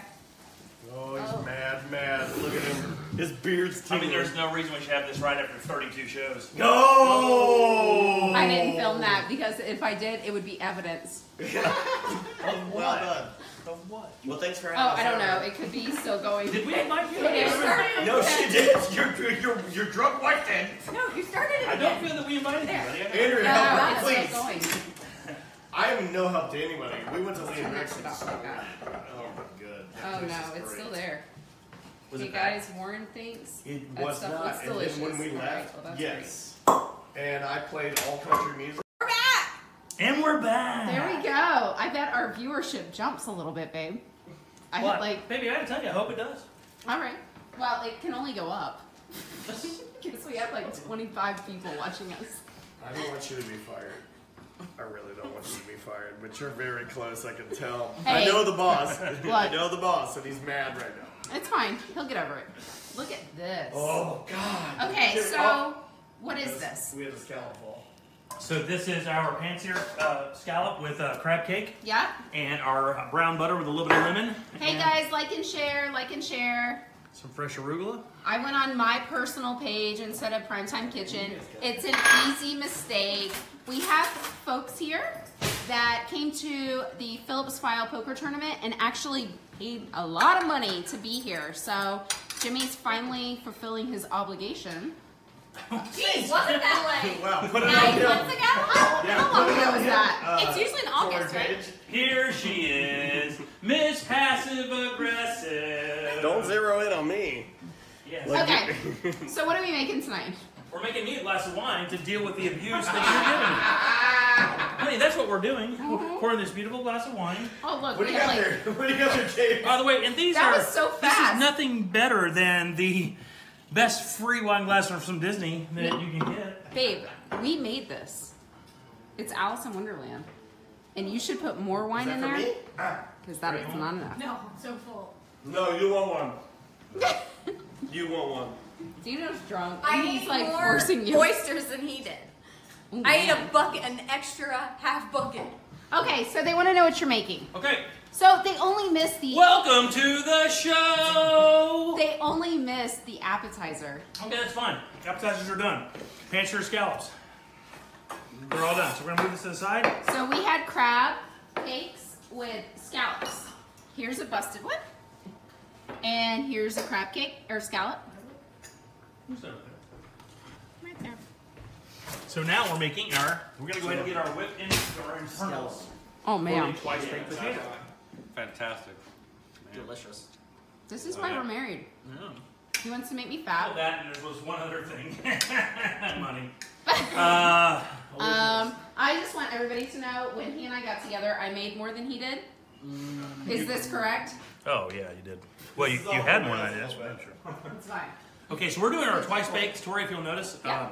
D: Oh, he's mad. Look at him. His beard's
A: I
D: tingling.
A: mean, there's no reason we should have this right after 32 shows.
D: No!
B: I didn't film that because if I did, it would be evidence.
D: Well done.
A: Of what?
D: Well, thanks for
B: Oh,
D: having us.
B: I don't know. It could be still going.
A: Did we invite you?
B: It started
D: No,
B: again.
D: she did. You're drunk wife then.
E: No, you started it
A: I don't
E: again.
A: feel that we invited you, buddy.
D: Andrew,
B: No,
D: help her,
B: it's
D: please.
B: still going.
D: I am no help to anybody. We went to Liam
B: Turn that
D: Nixon's.
B: shit off like that.
D: Oh, good.
B: Oh
D: That
B: no,
D: tastes
B: it's
D: great.
B: still there.
A: Was
B: Hey
A: it bad?
B: guys, Warren thinks
D: It
B: that
D: was
B: stuff
D: not.
B: looks
D: And
B: delicious.
D: then when we
B: All right,
D: left,
B: well, that's
D: yes. And I played all country music.
E: We're back.
A: And we're back.
B: great. There we go. I bet our viewership jumps a little bit, babe. I
A: What?
B: had like,
A: Baby, I gotta tell you, I hope it does.
B: all right. Well, it can only go up. Because we have like 25 people watching us.
D: I don't want you to be fired. I really don't want you to be fired, but you're very close, I can tell. I
B: Hey.
D: know the boss. I
B: What?
D: know the boss, and he's mad right now.
B: It's fine. He'll get over it. Look at this.
D: Oh, God.
B: Okay,
D: Jimmy,
B: so what is this?
D: We had a scallop ball.
A: So this is our pan-seared scallop with crab cake
B: Yeah.
A: and our brown butter with a little bit of lemon.
B: Hey
A: and
B: guys, like and share, like and share.
A: some fresh arugula.
B: I went on my personal page instead of Primetime Kitchen. It's an easy mistake. We have folks here that came to the Phillips File Poker Tournament and actually paid a lot of money to be here. So Jimmy's finally fulfilling his obligation.
E: Jeez, wasn't that like
D: Wow, put it
E: 9
D: on
E: months
D: him.
E: ago?
B: How long ago was that?
E: It's usually in August, right?
A: Here she is, Miss Passive Aggressive.
D: Don't zero in on me.
A: Yes.
D: Like-
B: Okay, so what are we making tonight?
A: We're making me a glass of wine to deal with the abuse that you're giving me. Honey, that's what we're doing. We're pouring this beautiful glass of wine.
B: Oh look,
D: What do
B: we
D: you
B: have
D: got
B: like,
D: there? What do you got there, James?
A: By the way, and these
B: That
A: are
B: was so
A: This
B: fast.
A: is nothing better than the best free wine glass from Disney that you can get.
B: babe, we made this. It's Alice in Wonderland. And you should put more wine
D: Is
B: in
D: that for
B: there.
D: me? Ah.
B: Because that is not enough.
E: No, I'm so full.
D: No, you want one. You want one.
B: Dino's drunk.
E: I
B: and he's
E: ate
B: like
E: more
B: forcing you.
E: oysters than he did.
B: Ooh,
E: I ate
B: man.
E: a bucket, an extra half bucket.
B: Okay, so they want to know what you're making.
A: Okay,
B: So they only missed the.
A: welcome to the show.
B: They only missed the appetizer.
A: Okay, that's fine. Appetizers are done. Pan-seared scallops. They're all done. So we're gonna move this to the side.
B: So we had crab cakes with scallops. Here's a busted one. And here's a crab cake or scallop.
A: Who's that?
B: Right there.
A: So now we're making we're gonna go ahead and get our whipped in our internals.
B: Oh
A: For the
B: man,
A: twice baked potato.
C: Fantastic.
D: Delicious.
B: this is why we're married.
A: Yeah.
B: He wants to make me
A: Oh,
B: fat.
A: that and there was one other thing. Money.
B: I just want everybody to know when he and I got together, I made more than he did. Is this correct?
A: Oh yeah, you did. Well, you had more than I did. That's what I'm sure.
B: It's fine.
A: Okay, so we're doing our twice bakes, Tori, if you'll notice.
B: Yeah.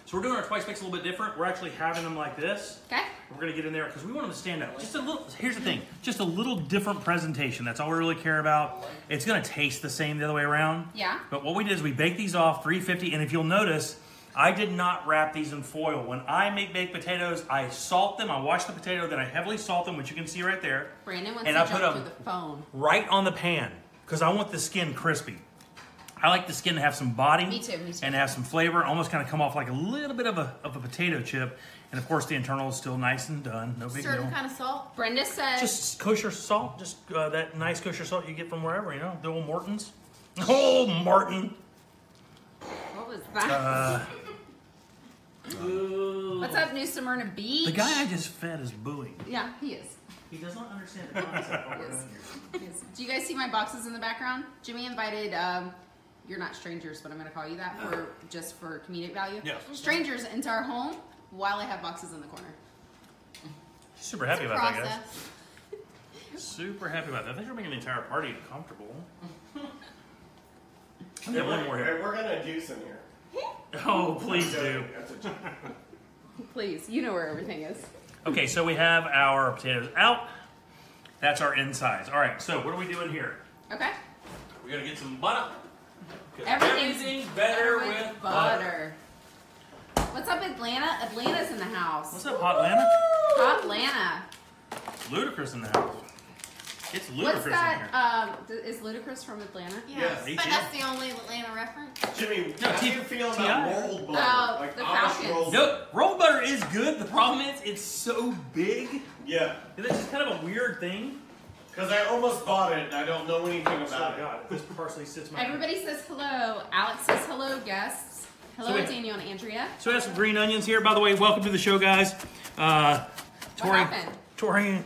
A: So we're doing our twice bakes a little bit different. We're actually having them like this.
B: Okay.
A: We're gonna get in there because we want them to stand out. Just a little. Here's the thing. Just a little different presentation. That's all we really care about. It's gonna taste the same the other way around.
B: Yeah.
A: But what we did is we baked these off 350, and if you'll notice, I did not wrap these in foil. When I make baked potatoes, I salt them. I wash the potato, then I heavily salt them, which you can see right there,
B: Brandon wants
A: And
B: to
A: I put
B: jump
A: them-
B: through the phone.
A: right on the pan because I want the skin crispy. I like the skin to have some body
B: Me too, me too.
A: and have some flavor, almost kind of come off like a little bit of a potato chip. And of course, the internal is still nice and done. No big
E: Certain
A: deal.
E: kind of salt.
B: Brenda said.
A: Just kosher salt, just that nice kosher salt you get from wherever, you know, the old Morton's. Oh, Martin.
B: What was that? What's up, New Smyrna Beach?
A: The guy I just fed is booing.
B: Yeah, he is.
A: He does not understand the concept of what we're doing here.
B: Yes. Do you guys see my boxes in the background? Jimmy invited, you're not strangers, but I'm going to call you that just for comedic value.
A: Yes.
B: Strangers into our home while I have boxes in the corner.
A: Super happy about that, guys.
E: Process.
A: Super happy about that. Thanks for making the entire party comfortable. Yeah, one more
D: Hey,
A: here.
D: we're gonna do some here.
A: Oh, please do.
D: That's a joke.
B: Please, you know where everything is.
A: Okay, so we have our potatoes out. That's our insides. All right, so what are we doing here?
B: Okay.
A: We're gonna get some butter. 'Cause
B: Everything's
A: everything's better with butter.
B: What's up, Atlanta? Atlanta's in the house.
A: What's up, Hot Atlanta?
B: Hot Atlanta.
A: Ludicrous in the house. It's ludicrous
B: What's that? Is Ludacris from Atlanta?
D: Yes.
E: But that's the only Atlanta reference.
D: Jimmy,
A: No,
D: how do
A: T-
D: you feel
A: TI.
D: about rolled butter?
B: Oh,
D: Like
B: the
D: Amish
B: Falcons.
D: rolled
A: in here. No, rolled butter is good. The problem is it's so big.
D: Yeah,
A: It's just kind of a weird thing.
D: because I almost bought it and I don't know anything
A: Oh
D: about it.
A: God, this parsley sits my.
B: Everybody says hello. Alex says hello, guests. Hello,
A: So wait.
B: Daniel and Andrea.
A: So we have some green onions here. By the way, welcome to the show, guys. Tori,
B: happened?
A: Tori,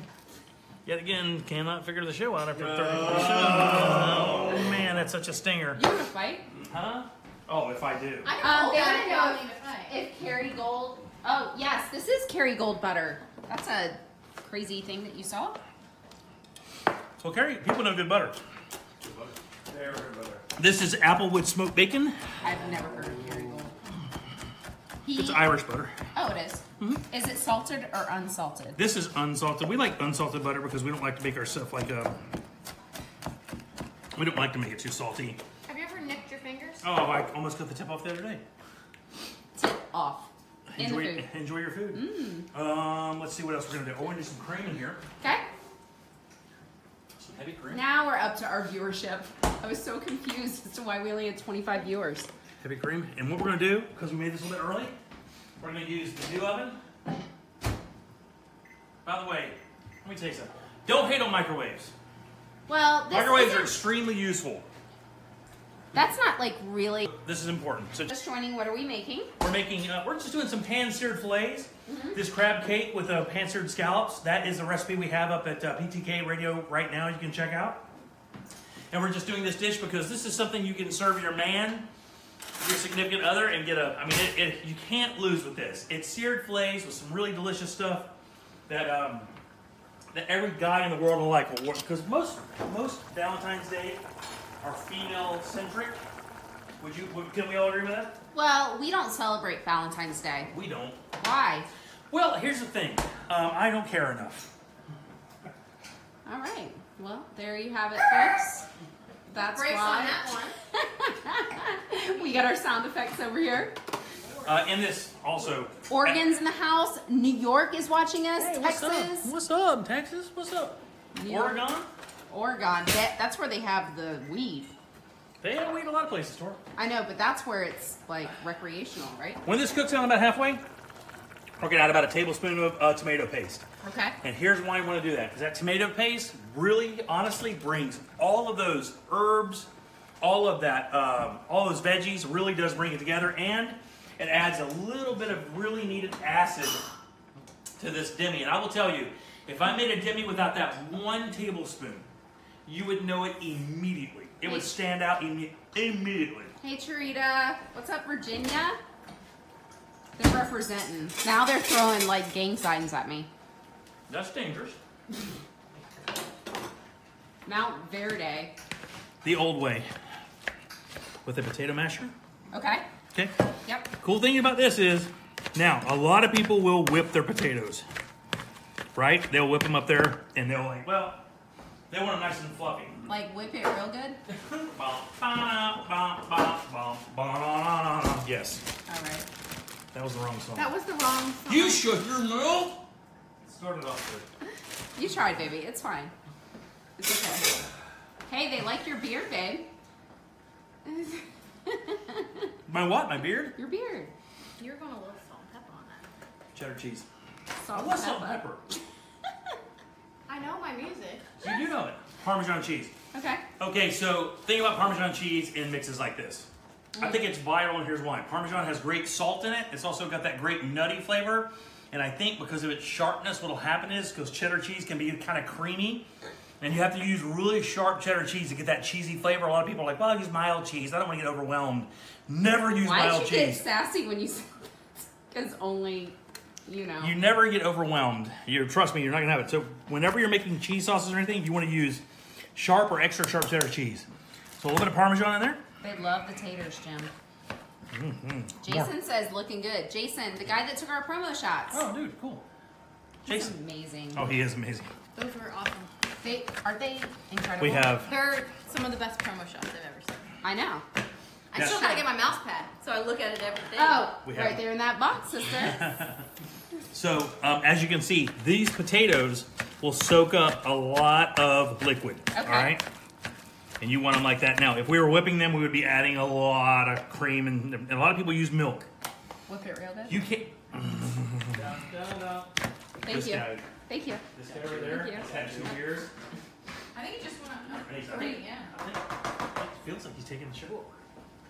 A: yet again, cannot figure the show out after 30 minutes. Oh man, that's such a stinger.
B: You want to fight?
A: Huh? Oh, if I do.
E: I
B: They
E: don't
B: want to know
E: need to fight.
B: if Kerry Gold. Oh yes, this is Kerry Gold butter. That's a crazy thing that you saw.
A: So, Carrie, people know good butter.
D: There, butter.
A: This is applewood smoked bacon.
B: I've never heard of Kerry Gold.
A: It's Irish butter.
B: Oh, it is. Is it salted or unsalted?
A: This is unsalted. We like unsalted butter because we don't like to make our stuff like we don't like to make it too salty.
E: Have you ever nicked your fingers?
A: Oh, I almost cut the tip off the other day.
B: Tip off. In the
A: Enjoy,
B: food.
A: enjoy your food. Let's see what else we're gonna do. Oh, we need some cream in here.
B: Okay.
A: Some heavy cream.
B: Now we're up to our viewership. I was so confused as to why we only had 25 viewers.
A: Heavy cream. And what we're gonna do, because we made this a little bit early, we're gonna use the new oven. By the way, let me tell you something. Don't hate on microwaves.
B: Well, this
A: Microwaves
B: isn't-
A: are extremely useful.
B: that's not like really.
A: This is important. So
B: Just joining, what are we making?
A: we're making, we're just doing some pan-seared fillets. This crab cake with pan-seared scallops. That is the recipe we have up at PTK Radio right now. You can check out. And we're just doing this dish because this is something you can serve your man, your significant other, and get a. I mean, you can't lose with this. It's seared fillets with some really delicious stuff that that every guy in the world will like. Because most Valentine's Day are female-centric. Can we all agree with that?
B: Well, we don't celebrate Valentine's Day.
A: We don't.
B: Why?
A: Well, here's the thing. I don't care enough.
B: All right. Well, there you have it, folks. That's
E: Brakes on
B: why.
E: that one.
B: We got our sound effects over here.
A: In this also.
B: Oregon's in the house. New York is watching us.
A: Hey,
B: Texas.
A: What's up, Texas? What's up?
B: New York.
A: Oregon?
B: Oregon. That's where they have the weed.
A: They have weed a lot of places, Tor.
B: I know, but that's where it's like recreational, right?
A: When this cooks down about halfway, we're going to add about a tablespoon of tomato paste.
B: Okay.
A: And here's why you want to do that. Because that tomato paste really, honestly, brings all of those herbs, all of that, all those veggies, really does bring it together. And it adds a little bit of really needed acid to this demi. And I will tell you, if I made a demi without that 1 tablespoon, you would know it immediately. It would stand out immediately.
B: Hey, Charita. What's up, Virginia? They're representing. Now they're throwing like gang signs at me.
A: That's dangerous.
B: Mount Verde.
A: The old way. With a potato masher.
B: Okay.
A: Okay.
B: Yep.
A: Cool thing about this is, now, a lot of people will whip their potatoes. Right? They'll whip them up there and they'll like, well, they want them nice and fluffy.
B: Like whip it real good.
A: Yes.
B: All right.
A: That was the wrong song.
E: That was the wrong song.
A: You shut your mouth! Started off good.
B: You tried, baby. It's fine. It's okay. Hey, they like your beard, babe.
A: My what? My beard?
B: Your beard.
E: You're going to love salt and pepper on that.
A: Cheddar cheese.
B: Salt
A: I love salt and pepper.
E: I know my music.
A: You do know it. Parmesan cheese.
B: Okay.
A: Okay, so think about Parmesan cheese in mixes like this. I think it's vital, and here's why. Parmesan has great salt in it. It's also got that great nutty flavor. And I think because of its sharpness, what'll happen is, because cheddar cheese can be kind of creamy, and you have to use really sharp cheddar cheese to get that cheesy flavor. A lot of people are like, well, I'll use mild cheese. I don't want to get overwhelmed. Never use mild cheese.
B: Why did you get sassy when you said, because only, you know.
A: You never get overwhelmed. Trust me, you're not going to have it. So whenever you're making cheese sauces or anything, you want to use sharp or extra sharp cheddar cheese. So a little bit of Parmesan in there.
B: They love the taters, Jim.
A: Mm-hmm.
B: Jason says, looking good. Jason, the guy that took our promo shots.
A: Oh, dude, cool.
B: He's
A: Jason.
B: amazing.
A: Oh, he is amazing.
E: Those were awesome.
B: Aren't they incredible?
A: We have.
E: They're some of the best promo shots I've ever seen.
B: I know.
E: I
A: Yeah.
E: still gotta get my mouse pad, so I look at it every day.
B: Oh,
A: We
B: right
A: have-
B: there in that box, sister.
A: So, as you can see, these potatoes will soak up a lot of liquid.
B: Okay.
A: All right? And you want them like that. Now, if we were whipping them, we would be adding a lot of cream, and a lot of people use milk.
B: Whip it real good.
A: You can't.
B: Thank
A: This
B: you.
A: guy.
B: Thank you.
A: This guy over there
B: Thank you.
A: has had 2 years.
E: I think it just went up.
A: I think so.
E: 3, yeah.
A: I think it feels like he's taking the show.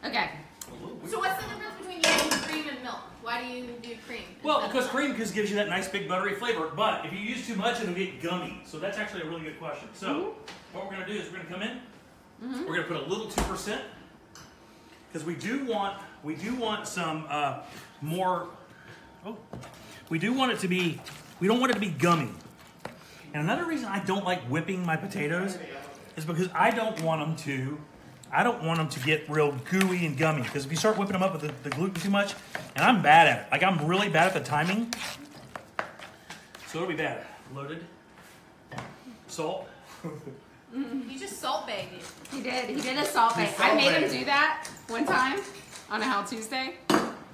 B: Okay.
E: So what's the difference between using cream and milk? Why do you do cream?
A: Well,
E: instead of
A: because
E: milk?
A: cream gives you that nice big buttery flavor, but if you use too much, it'll get gummy. So that's actually a really good question. So what we're going to do is we're going to come in. We're going to put a little 2% because we do want some more. Oh, we do want it to be. We don't want it to be gummy. And another reason I don't like whipping my potatoes is because I don't want them to get real gooey and gummy. Because if you start whipping them up with the gluten too much, and I'm bad at it. Like, I'm really bad at the timing. So it'll be bad. Loaded. Salt.
E: You just salt bagged it.
B: He did. He did a salt bake. I made him do that one time on a How Tuesday.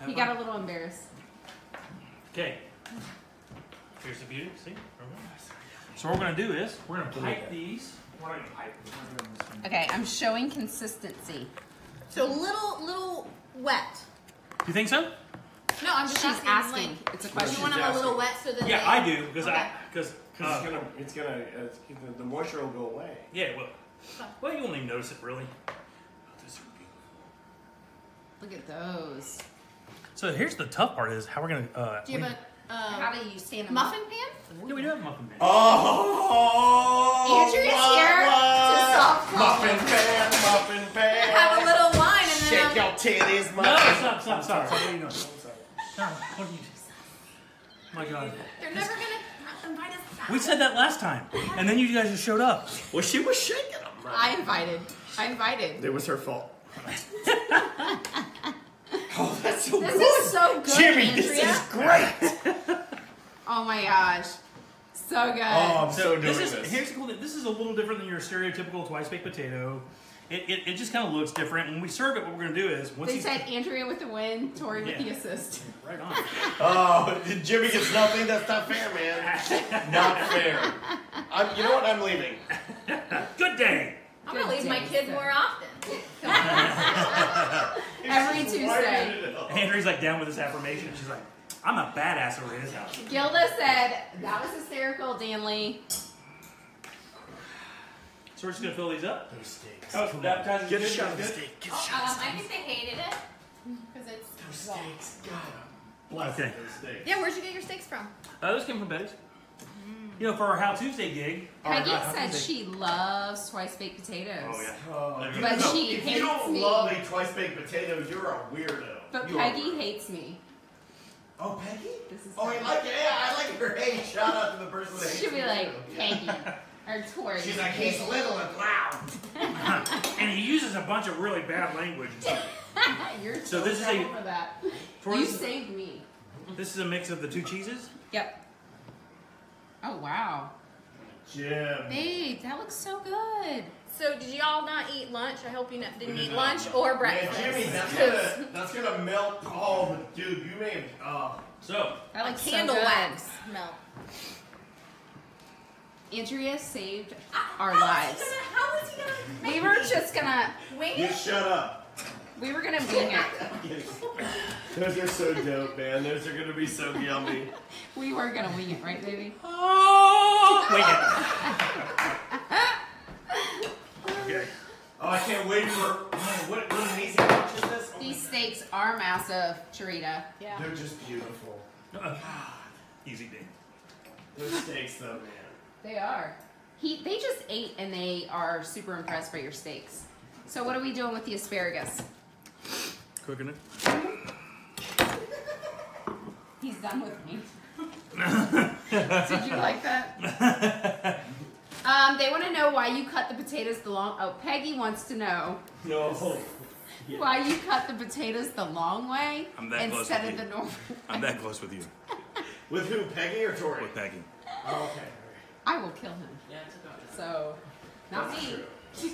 B: He got a little embarrassed.
A: Okay. Here's the beauty. See? So what we're going to do is we're going to pipe these. We're not going to pipe them.
B: Okay, I'm showing consistency.
E: So little wet.
A: You think so?
E: No, I'm just
B: She's asking.
E: Like,
B: It's a
E: you
B: question.
E: want them a little wet so that
A: Yeah,
E: they...
A: I do because
E: Okay.
D: Because the moisture will go away.
A: Yeah, well, you won't even notice it really.
B: Look at those.
A: So here's the tough part is how we're going to.
E: Do you have
B: How do you stand
E: a
B: them
E: muffin
B: up?
E: pan?
A: Yeah, we do have a muffin pan.
D: Oh!
B: Andrea's here to solve
D: Muffin
B: problems.
D: pan.
E: Have a little wine and then...
D: Shake your titties,
A: No,
D: muffin.
A: stop. What are you doing? Sarah, what are you doing? My God.
E: They're never gonna invite us back.
A: We said that last time, and then you guys just showed up.
D: Well, she was shaking them.
B: I invited.
D: It was her fault. Oh, that's so
B: This
D: good.
B: is so good,
D: Jimmy,
B: Andrea.
D: this is great.
B: Oh my gosh. So good.
D: Oh, I'm so doing
A: Here's
D: this.
A: the cool thing. This is a little different than your stereotypical twice baked potato. It just kind of looks different. When we serve it, what we're going to do is once
B: They
A: you
B: said Andrea with the win, Tori with the
A: Yeah.
B: assist.
A: right on.
D: Oh, Jimmy gets nothing. That's not fair, man. Not fair. You know what? I'm leaving.
A: Good day.
E: I'm gonna leave my
B: Good
E: kid
B: day,
E: more often.
B: Every Tuesday.
A: Andrew's like down with this affirmation. She's like, I'm a badass over his house.
B: Gilda said, that was hysterical, Danley.
A: So we're just gonna fill these up.
D: Those steaks.
A: Oh, baptizing
D: Get a
A: good,
D: shot of the
A: good.
D: steak. Get a shot of the
E: I
D: steak.
E: think they hated it because it's
D: Those
E: raw.
D: steaks. God, bless
A: Okay.
D: those steaks.
E: Yeah, where'd you get your steaks from?
A: Those came from Betty's. You know, for our How Tuesday gig. or
B: Peggy
A: not How
B: said
A: Tuesday-
B: she loves twice baked potatoes.
A: Oh yeah.
D: Oh,
B: But
D: no,
B: she
D: if
B: hates
D: you don't
B: me.
D: love a twice baked potato, you're a weirdo.
B: But
D: You are
B: Peggy
D: weird.
B: hates me.
D: Oh, Peggy?
B: This is
D: Oh, you
B: Peggy.
D: like it? Yeah, I like her. Hey, shout out to the person that hates
B: She'll be
D: me,
B: like,
D: too.
B: Peggy. Or Tori.
D: She's like, he's little and loud.
A: And he uses a bunch of really bad language.
B: You're
A: So
B: so
A: this is a-
B: trouble for that.
A: Tori,
B: You
A: this is-
B: saved me.
A: This is a mix of the 2 cheeses.
B: Yep. Oh, wow.
D: Jim.
B: Babe, that looks so good.
E: So did y'all not eat lunch? I hope you didn't eat lunch or
D: Man,
E: breakfast.
D: Jimmy, that's gonna melt. Oh, but dude, you may have.
A: So,
B: That looks
E: Candle
B: so good.
E: wax melt.
B: Andrea saved our
E: How
B: lives.
E: is he gonna
B: We were just gonna,
E: wing
D: You
E: it?
D: shut up.
B: we were gonna wing it.
D: Those are so dope, man. Those are gonna be so yummy.
B: We were gonna wing it, right, baby?
A: oh, wait it. Okay.
D: Oh, I can't wait for. Man, what an amazing lunch is this? Oh my
B: These
D: God.
B: steaks are massive, Charita.
E: Yeah.
D: They're just beautiful.
A: Easy D.
D: Those steaks, though, man.
B: They are. They just ate and they are super impressed by your steaks. So what are we doing with the asparagus?
A: Cooking it.
B: He's done with me. Did you like that? They want to know why you cut the potatoes the long. Oh, Peggy wants to know.
D: No.
B: Why you cut the potatoes the long way
A: I'm that close
B: instead
A: with
B: of
A: you.
B: the normal?
A: I'm that close with you.
D: With who, Peggy or Tori?
A: With Peggy.
D: Oh, okay.
B: I will kill him.
C: Yeah, it's okay.
B: So, not
D: That's
B: me.
D: true.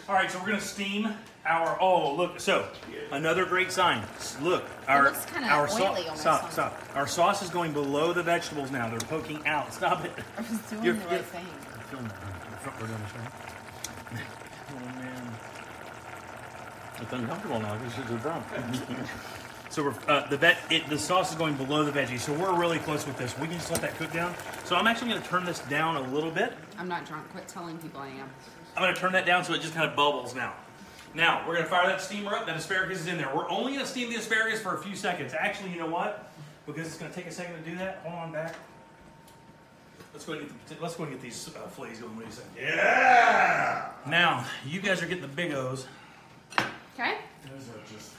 A: All right, so we're gonna steam our. Oh, look! So another great sign. Look, our
B: looks kinda
A: our
B: oily almost.
A: Stop! Our sauce is going below the vegetables now. They're poking out. Stop it.
B: I was doing
A: You're-
B: the
A: you're-
B: right thing.
A: We're doing this right. Oh man, it's uncomfortable now because you're drunk. So we're the sauce is going below the veggies, so we're really close with this. We can just let that cook down. So I'm actually going to turn this down a little bit.
B: I'm not drunk. Quit telling people I am.
A: I'm going to turn that down so it just kind of bubbles now. Now, we're going to fire that steamer up. That asparagus is in there. We're only going to steam the asparagus for a few seconds. Actually, you know what? Because it's going to take a second to do that. Hold on back. Let's go and get these fillets going. What do you say?
D: Yeah!
A: Now, you guys are getting the big O's.
B: Okay?
D: Those are just...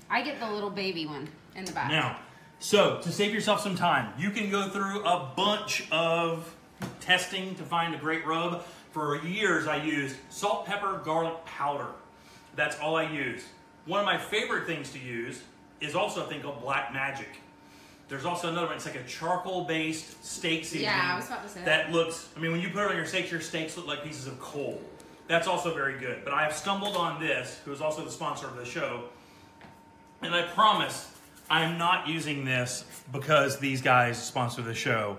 B: I get the little baby one in the back.
A: Now, so to save yourself some time, you can go through a bunch of testing to find a great rub. For years, I used salt, pepper, garlic powder. That's all I use. One of my favorite things to use is also a thing called Black Magic. There's also another one. It's like a charcoal-based steak seasoning.
B: Yeah, I was about to say
A: that looks, I mean, when you put it on your steaks look like pieces of coal. That's also very good. But I have stumbled on this, who is also the sponsor of the show. And I promise I am not using this because these guys sponsor the show,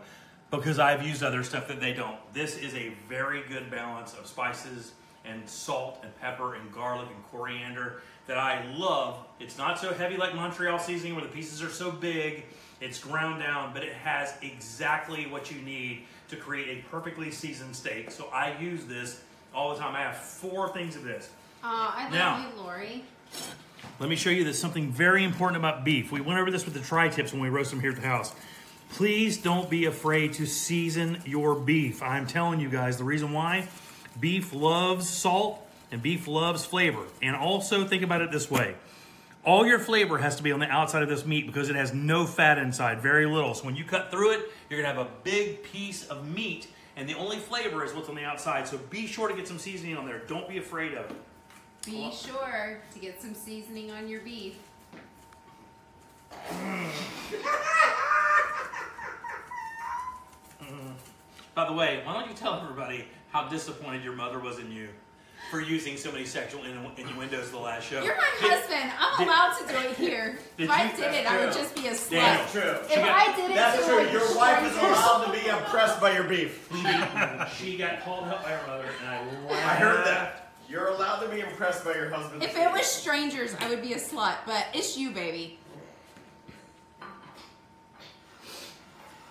A: because I've used other stuff that they don't. This is a very good balance of spices and salt and pepper and garlic and coriander that I love. It's not so heavy like Montreal seasoning where the pieces are so big. It's ground down, but it has exactly what you need to create a perfectly seasoned steak. So I use this all the time. I have 4 things of this.
B: I
A: Now-
B: love you, Lori.
A: Let me show you this, something very important about beef. We went over this with the tri-tips when we roast them here at the house. Please don't be afraid to season your beef. I'm telling you guys the reason why. Beef loves salt and beef loves flavor. And also think about it this way. All your flavor has to be on the outside of this meat because it has no fat inside, very little. So when you cut through it, you're gonna have a big piece of meat and the only flavor is what's on the outside. So be sure to get some seasoning on there. Don't be afraid of it.
B: Be sure to get some seasoning on your beef.
A: By the way, why don't you tell everybody how disappointed your mother was in you for using so many sexual innuendos the last show?
B: You're my husband. I'm allowed to do it here. If I did it, I would just be a slut.
A: That's
D: true.
B: If I did it,
D: That's
B: to
D: true.
B: a
D: Your wife is
B: stranger-
D: allowed to be impressed by your beef.
A: She got called out by her mother, and
D: I heard that. You're allowed to be impressed by your husband's
B: If it was strangers, I would be a slut, but it's you, baby.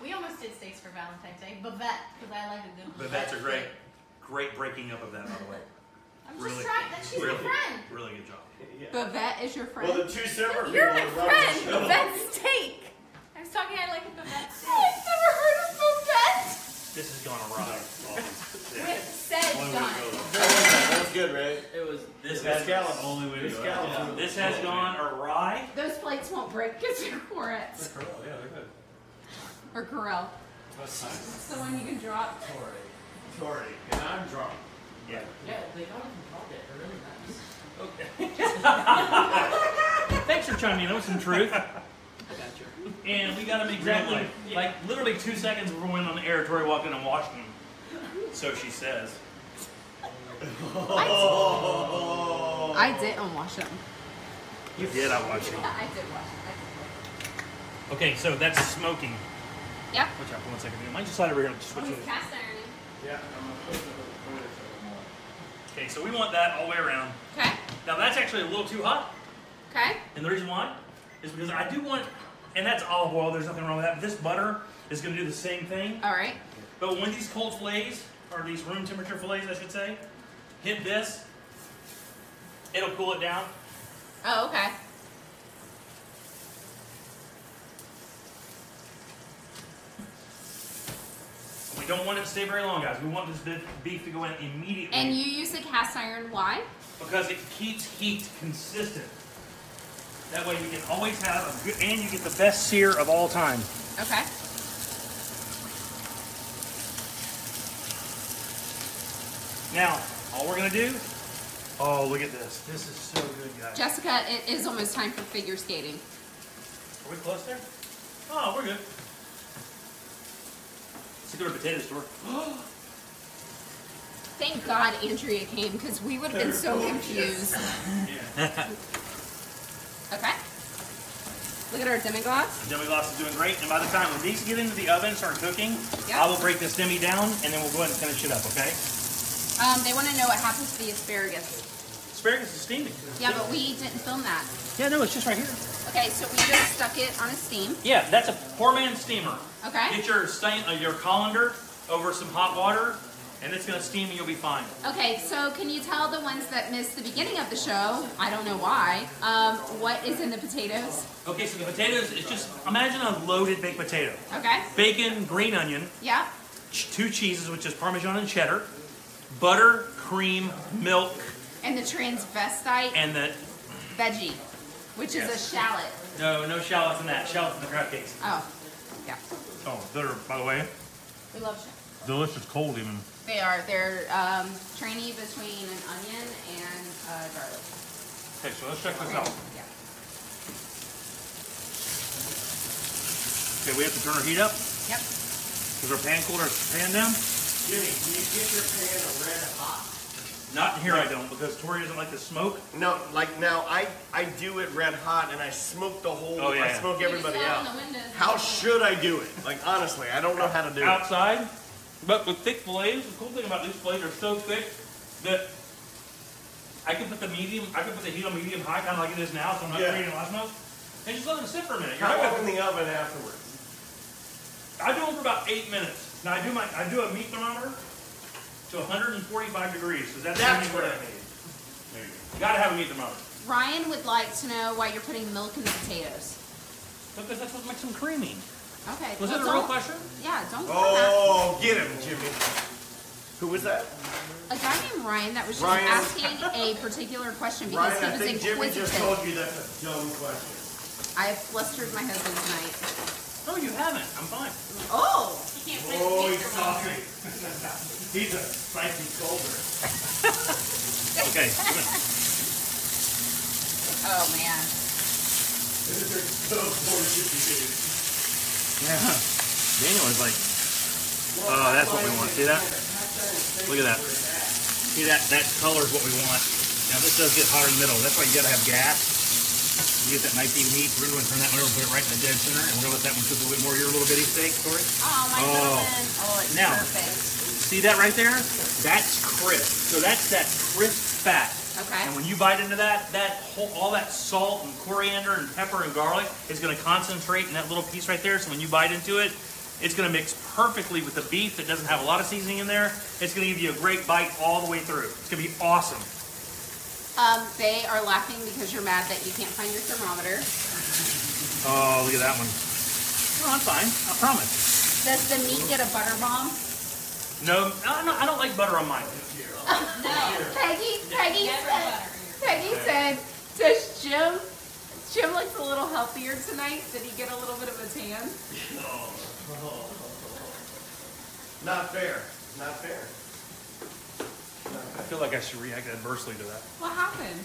E: We almost did steaks for Valentine's Day. Bavette, because I like a good
A: But that's a great breaking up of that, by the way.
E: I'm just
A: Really,
E: trying. That she's
A: really,
E: a friend.
A: really good job.
B: Bavette is your friend.
D: Well, the 2 server
E: You're
D: people
E: my
D: that run the
E: friend.
D: show.
E: Bavette steak. I was talking. I like a Bavette steak.
B: I've never heard of Bavette.
A: This has gone awry.
E: Said done.
D: That was good, right?
C: It was.
A: This
D: That's
A: has
D: Scallops.
C: Only way to go.
D: Scallops.
C: Yeah.
A: this has gone awry.
B: Those plates won't break because they're Corette's.
C: Yeah, they're good.
B: Or Corel.
C: That's nice.
B: It's the one you can drop.
D: Tori, and I'm drunk.
A: Yeah.
C: Yeah, they got them from Target. They're really nice.
A: Okay. Thanks for chiming in with some truth.
C: I got you.
A: And we got them exactly, like literally 2 seconds before we went on the air. Tori walked in and washed them. So she says.
D: Oh.
B: I didn't wash them.
A: You did, I watched them.
B: Yeah, I did wash them.
A: Okay, so that's smoking.
B: Yep.
A: Watch out for 1 second. Might just slide over here and just
E: Oh,
A: switch
E: he's
A: it.
E: cast ironing.
D: Yeah, I'm going to put it
A: Okay, so we want that all the way around.
B: Okay.
A: Now that's actually a little too hot.
B: Okay.
A: And the reason why is because I do want, and that's olive oil, there's nothing wrong with that. But this butter is going to do the same thing.
B: All right.
A: But when these cold fillets, or these room temperature fillets, I should say, hit this, it'll cool it down.
B: Oh, okay.
A: don't want it to stay very long, guys. We want this beef to go in immediately.
B: And you use the cast iron, why?
A: Because it keeps heat consistent. That way you can always have a good, and you get the best sear of all time.
B: Okay.
A: Now, all we're gonna do, oh, look at this. This is so good, guys.
B: Jessica, it is almost time for figure skating.
A: Are we close there? Oh, we're good. Let's go to the potato store.
B: Thank God Andrea came because we would have been so confused. Okay. Look at our demi-glace.
A: The demi-glace is doing great, and by the time when these get into the oven and start cooking,
B: Yep.
A: I will break this demi down, and then we'll go ahead and finish it up, okay?
B: They want to know what happens to the asparagus.
A: Asparagus is steaming.
B: Yeah, but we didn't film that.
A: Yeah, no, it's just right here.
B: Okay, so we just stuck it on a steam.
A: Yeah, that's a poor man's steamer.
B: Okay.
A: Get your colander over some hot water, and it's gonna steam, and you'll be fine.
B: Okay, so can you tell the ones that missed the beginning of the show, I don't know why, what is in the potatoes?
A: Okay, so the potatoes is just imagine a loaded baked potato.
B: Okay.
A: Bacon, green onion,
B: Yeah.
A: 2 cheeses, which is Parmesan and cheddar, butter, cream, milk,
B: And the transvestite
A: and the
B: veggie, which is a shallot.
A: no shallots in that. Shallots in the crab cakes.
B: Oh, yeah.
A: Oh, they're, by the way,
B: We love shallots.
A: delicious cold even.
B: They are. They're trainee between an onion and garlic.
A: Okay, so let's check this out.
B: Yeah.
A: Okay, we have to turn our heat up.
B: Yep.
A: Is our pan cooled our pan down?
D: Jimmy, can you get your pan red hot?
A: Not here, I don't, because Tori doesn't like the smoke.
D: No, like now I do it red hot and I smoke the whole.
A: Oh, yeah.
D: I smoke everybody
E: You saw
D: out.
E: in the windows.
D: How should I do it? Like honestly, I don't know how to do it.
A: Outside, but with thick fillets, the cool thing about these fillets are so thick that I can put the heat on medium high, kind of like it is now, so I'm not
D: Yeah.
A: creating a lot of smoke, and just let them sit for a minute. You're
D: How
A: not
D: long in
A: gonna,
D: the oven afterwards?
A: I do them for about 8 minutes. Now I do a meat thermometer to 145 degrees, because that's
D: That's
A: what I
D: right.
A: need. You gotta have a meat thermometer.
B: Ryan would like to know why you're putting milk in the potatoes.
A: Because that's what makes them creamy.
B: Okay.
A: Was
B: well,
A: that a real
B: don't-
A: question?
B: Yeah, don't come
D: Oh, get him, Jimmy. Who was that?
B: A guy named Ryan that was just
D: Ryan.
B: asking a particular question because
D: Ryan, I
B: he was
D: think Jimmy
B: inquisitive.
D: just told you that's a dumb question.
B: I have flustered my husband tonight.
A: No, you haven't. I'm fine.
B: Oh!
E: You can't find
D: Oh,
E: the
D: he's
E: picture one.
D: saucy. He's a spicy soldier.
A: Okay.
B: Oh man.
A: Yeah. Daniel is like, oh, that's what we want. See that? Look at that. See that? That color is what we want. Now this does get hotter in the middle. That's why you gotta have gas. You get that nice even heat. We're gonna turn that one over and put it right in the dead center, and we're gonna let that one cook a little bit more. Your little bitty steak, Tori.
B: Oh my goodness. Oh, it's
A: Now.
B: perfect.
A: See that right there? That's crisp. So that's that crisp fat.
B: Okay.
A: And when you bite into that all that salt and coriander and pepper and garlic is going to concentrate in that little piece right there. So when you bite into it, it's going to mix perfectly with the beef that doesn't have a lot of seasoning in there. It's going to give you a great bite all the way through. It's going to be awesome.
B: They are laughing because you're mad that you can't find your thermometer.
A: Oh, look at that one. No, I'm fine. I promise.
B: Does the meat get a butter bomb?
A: No, I don't like butter on mine.
E: No.
B: Peggy
E: Never
B: said,
E: butter here.
B: Peggy said, does Jim looks a little healthier tonight? Did he get a little bit of a tan?
D: Not fair. Not fair.
A: I feel like I should react adversely to that.
B: What happened?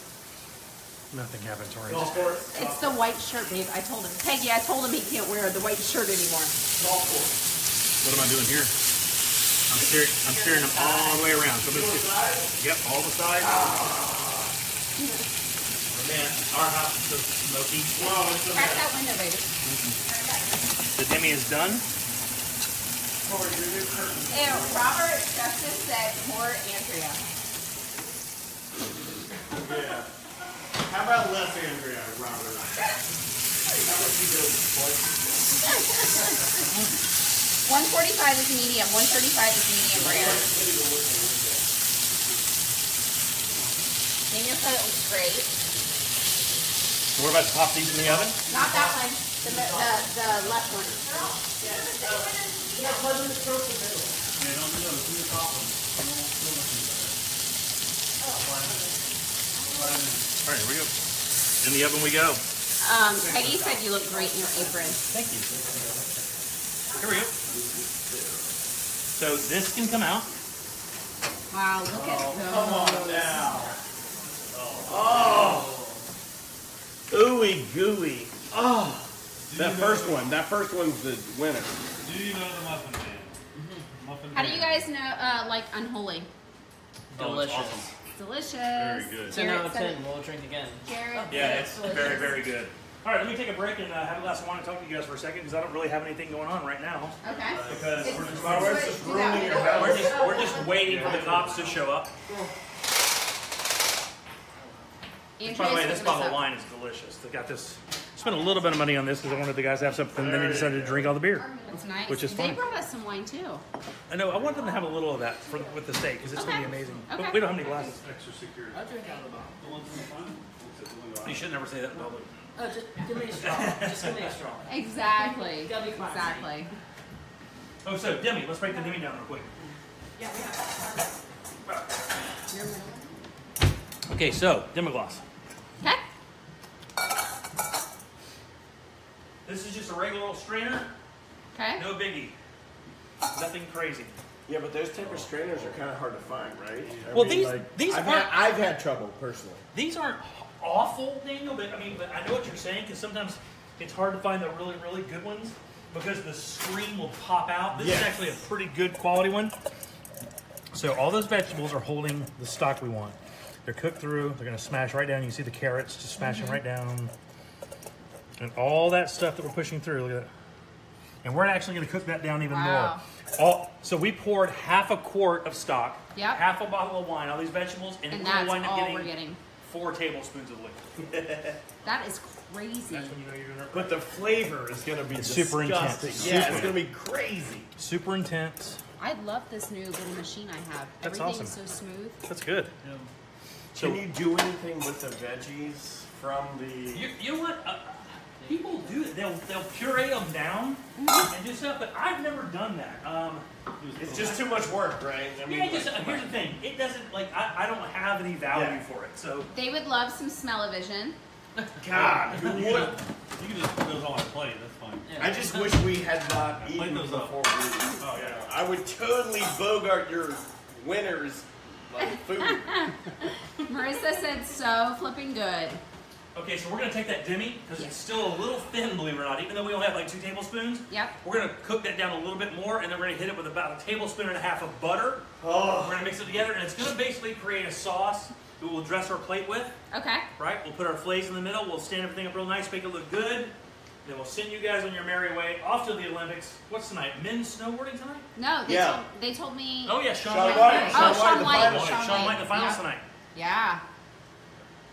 A: Nothing happened, Tori.
D: Golf course.
B: It's the white shirt, babe. I told him. Peggy, I told him he can't wear the white shirt anymore.
D: Golf course.
A: What am I doing here? I'm steering them all the way around. So yep, all the sides. Oh, man, our house is so smoky.
D: Wow, it's so
B: Crack
D: bad.
B: that window, baby.
A: The demi is done.
D: Corey, your new curtain.
B: Ew, Robert Justice said more Andrea.
D: Yeah. How about less Andrea, Robert? How much you doing, boy?
B: 145 is medium. 135 is medium rare. Daniel said it looks great.
A: So we're about to pop these in the oven.
B: Not that one. The left one.
A: All right, here we go. In the oven we go.
B: Peggy said you look great in your apron.
A: Thank you. Here we go. So this can come out.
B: Wow, look at those.
D: Come on now. Oh. Ooey gooey. Oh. That first one's the winner.
C: Do you know the muffin man?
B: How do you guys know, like unholy?
C: Delicious.
A: awesome.
B: Delicious.
A: Very good.
C: 10 out of 10. We'll drink again.
B: Jared,
A: Yeah, it's very, very good. All right, let me take a break and have a glass of wine and talk to you guys for a second because I don't really have anything going on right now.
B: Okay.
A: Because we're just,
D: My wife's just ruining your house.
A: we're just waiting for the cops to show up. By the way, this bottle of wine is delicious. They got this. Spent a little bit of money on this because I wanted the guys to have something, and then they decided to drink all the beer.
B: That's nice.
A: Which is
B: They
A: fun.
B: brought us some wine too.
A: I know. I want them to have a little of that with the steak because it's going to be amazing.
B: Okay.
A: But we don't have any glasses.
C: Extra security. I'll drink out of the bottle. The ones in the front?
A: You should never say that in public.
C: Oh, just give me a straw. Just give me a straw.
B: Exactly.
C: Gotta be classy.
B: Exactly.
A: Oh, so Demi, let's break the Demi down real quick.
E: Yeah, we have.
A: Okay, so Demigloss.
B: Okay.
A: This is just a regular old strainer.
B: Okay.
A: No biggie. Nothing crazy.
D: Yeah, but those type of strainers are kind of hard to find, right?
A: Well, these
D: I've had trouble personally.
A: These aren't awful, Daniel, but I know what you're saying because sometimes it's hard to find the really, really good ones because the screen will pop out. This is actually a pretty good quality one. So all those vegetables are holding the stock we want. They're cooked through. They're going to smash right down. You can see the carrots just smashing right down. And all that stuff that we're pushing through, look at that. And we're actually going to cook that down even more. So we poured half a quart of stock, half a bottle of wine, all these vegetables, and we're
B: that's
A: wind up
B: all we're getting.
A: 4 tablespoons of liquid.
B: That is crazy.
A: That's when you know you're doing it right.
D: But the flavor is going to be
A: super intense.
D: Yeah, it's going to be crazy.
A: Super intense.
B: I love this new little machine I have.
A: That's
B: Everything
A: awesome.
B: is so smooth.
A: That's good.
C: Yeah.
A: So,
D: Can you do anything with the veggies from the...
A: you know what? People do it. They'll puree them down and do stuff, but I've never done that.
D: It's just too much work, right? I mean,
A: Here's the thing. It doesn't, I don't have any value for it. So,
B: They would love some smell-o-vision.
D: God, who would?
C: You can just put those on my plate. That's fine.
D: I just wish we had not eaten
C: those
D: before
C: up.
D: we...
A: oh yeah.
D: I would totally bogart your winners like food.
B: Marissa said so flipping good.
A: Okay, so we're going to take that Demi, because it's still a little thin, believe it or not, even though we only have like 2 tablespoons.
B: Yep.
A: We're going to cook that down a little bit more, and then we're going to hit it with about 1.5 tablespoons of butter.
D: Oh.
A: We're going to mix it together, and it's going to basically create a sauce that we'll dress our plate with,
B: Okay.
A: right? We'll put our fillets in the middle, we'll stand everything up real nice, make it look good. Then we'll send you guys on your merry way off to the Olympics. What's tonight? Men's snowboarding tonight?
B: No,
D: Yeah.
B: they told me.
A: Oh, yeah, Sean
D: White.
A: White.
B: Oh, Sean White.
D: finals.
A: Sean White in the finals
B: Yeah.
A: tonight.
B: Yeah.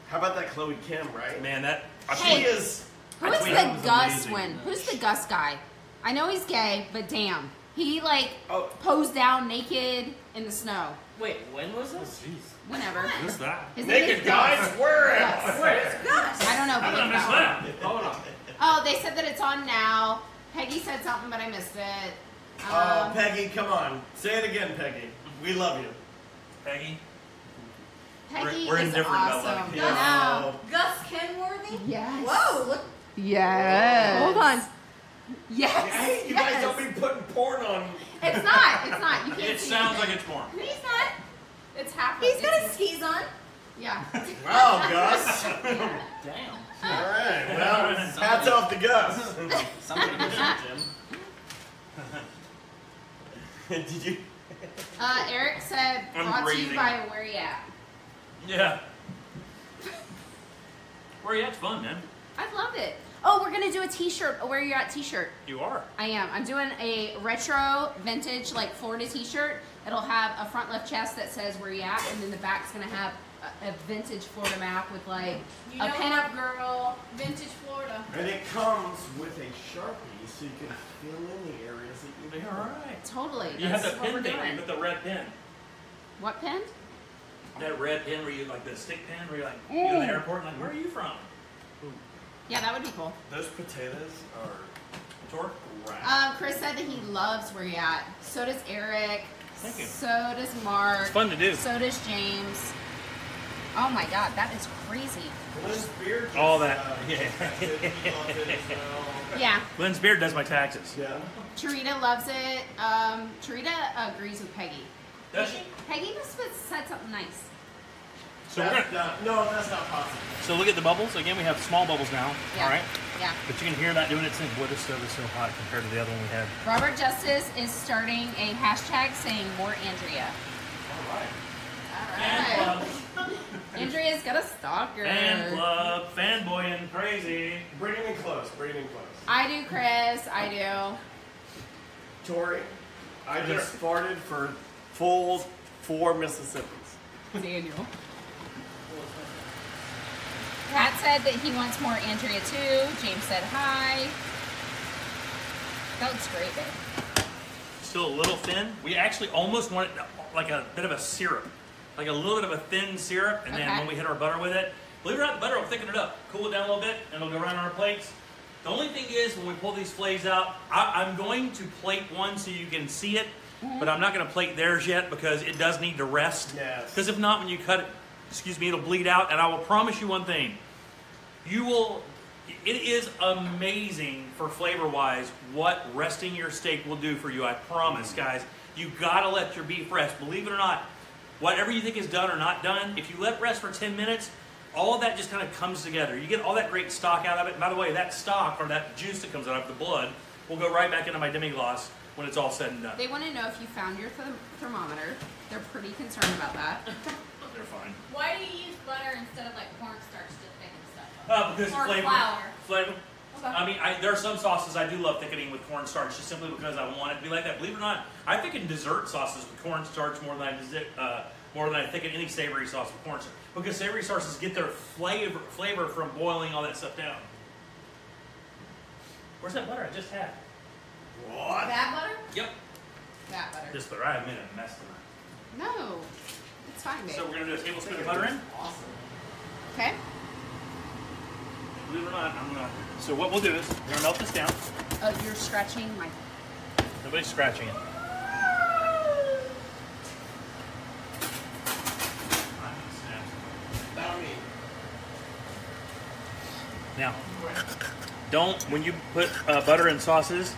D: How about that Chloe Kim, right?
A: Man, that...
B: Hey.
D: She is...
B: Who is
A: tweeted
B: the
A: it was
B: Gus
A: amazing.
B: one? Who's the Gus guy? I know he's gay, but damn. He like
D: Oh.
B: posed down naked in the snow.
C: Wait, when was this?
B: Whenever.
A: Who's that?
B: His name
D: Naked
B: is
D: guys?
B: Gus.
D: Where
B: Gus.
D: at? Where?
B: I don't know,
A: How
B: but
A: did I
B: look
A: miss
B: it up.
A: that?
C: Hold on.
B: Oh, they said that it's on now. Peggy said something, but I missed it.
D: Oh, Peggy, come on. Say it again, Peggy. We love you.
A: Peggy?
B: Peggy
A: we're
B: is
A: indifferent about
B: awesome.
A: that.
B: I know.
E: Gus Kenworthy?
B: Yes.
E: Whoa, look.
B: Yes. Hold on. Yes.
D: Hey, you guys don't be putting porn on...
B: It's not. It's not. You can't
A: It
B: see
A: sounds
B: anything.
A: like it's porn.
E: He's not.
B: It's half.
E: He's got his skis on.
B: Yeah.
D: Wow, Gus.
C: Damn.
D: All right, well, hats off to Gus.
C: Something different, Jim.
D: Did you...
B: Eric said,
A: I'm
B: brought to you
A: breathing.
B: by Where You At.
A: Yeah. Where you at? It's fun, man.
B: I love it. Oh, we're gonna do a T-shirt, a Where You At T-shirt.
A: You are.
B: I am. I'm doing a retro, vintage, like Florida T-shirt. It'll have a front left chest that says Where You At, and then the back's gonna have a vintage Florida map with like
E: You
B: a
E: know
B: pinup girl.
E: Vintage Florida.
D: And it comes with a Sharpie so you can fill in the areas that you...
A: You're right.
B: Totally.
A: You have
B: That's
A: the
B: what
A: pin
B: we're
A: thing where you
B: doing.
A: put the red pin.
B: What pin?
A: That red pin where you, like the stick pin where you're like, you go to the airport and like, where are you from?
B: Yeah, that would be cool.
D: Those potatoes are...
A: Tor?
D: rad.
B: Chris said that he loves Where You At. So does Eric.
A: Thank you.
B: So does Mark.
A: It's fun to do.
B: So does James. Oh my God, that is crazy.
D: Lynn's beard just,
A: All that. Yeah.
B: Yeah.
A: Lynn's beard does my taxes.
D: Yeah.
B: Charita loves it. Charita agrees with Peggy.
A: Does she?
B: Peggy must have said something nice.
A: So we're gonna.
D: No, that's not possible.
A: So look at the bubbles. Again, we have small bubbles now.
B: Yeah.
A: All right.
B: Yeah.
A: But you can hear that doing its thing. Boy, this stove is so hot compared to the other one we had.
B: Robert Justice is starting a hashtag saying more Andrea.
A: All right.
B: All right. Andrea's got a stalker.
A: Fan club, fanboying, crazy.
D: Bring him in close. Bring him in close.
B: I do, Chris. I do.
D: Tori, I just farted for full 4 Mississippis.
B: Daniel. Pat said that he wants more Andrea too. James said hi. That looks great, babe.
A: Still a little thin. We actually almost want it like a bit of a syrup. Like a little bit of a thin syrup, and then
B: Okay.
A: when we hit our butter with it, believe it or not, the butter will thicken it up. Cool it down a little bit, and it'll go right on our plates. The only thing is, when we pull these fillets out, I'm going to plate one so you can see it, but I'm not going to plate theirs yet because it does need to rest.
D: Yes.
A: Because if not, when you cut it, it'll bleed out, and I will promise you one thing. It is amazing for flavor-wise what resting your steak will do for you. I promise, guys. You gotta let your beef rest. Believe it or not, whatever you think is done or not done, if you let it rest for 10 minutes, all of that just kind of comes together. You get all that great stock out of it. And by the way, that stock or that juice that comes out of the blood will go right back into my demi-glace when it's all said and done.
B: They want to know if you found your thermometer. They're pretty concerned about that.
A: They're fine.
E: Why do you use butter instead of like cornstarch to thicken stuff up?
A: Because
E: Or
A: flavor.
E: flour.
A: Flavor.
E: Okay.
A: I mean, there are some sauces I do love thickening with cornstarch just simply because I want it to be like that. Believe it or not, I thicken dessert sauces with cornstarch more than I thicken any savory sauce with cornstarch. Because savory sauces get their flavor from boiling all that stuff down. Where's that butter I just had?
D: What?
E: Bad butter?
A: Yep.
B: That butter.
A: This butter. I have made a mess tonight.
B: No. It's fine, babe.
A: So we're going to do a tablespoon of butter in.
D: Awesome.
B: Okay.
A: Believe it or not, I'm going to... So what we'll do is, we're going to melt this down.
B: Oh, you're scratching my...
A: Nobody's scratching it. Now, when you put butter in sauces,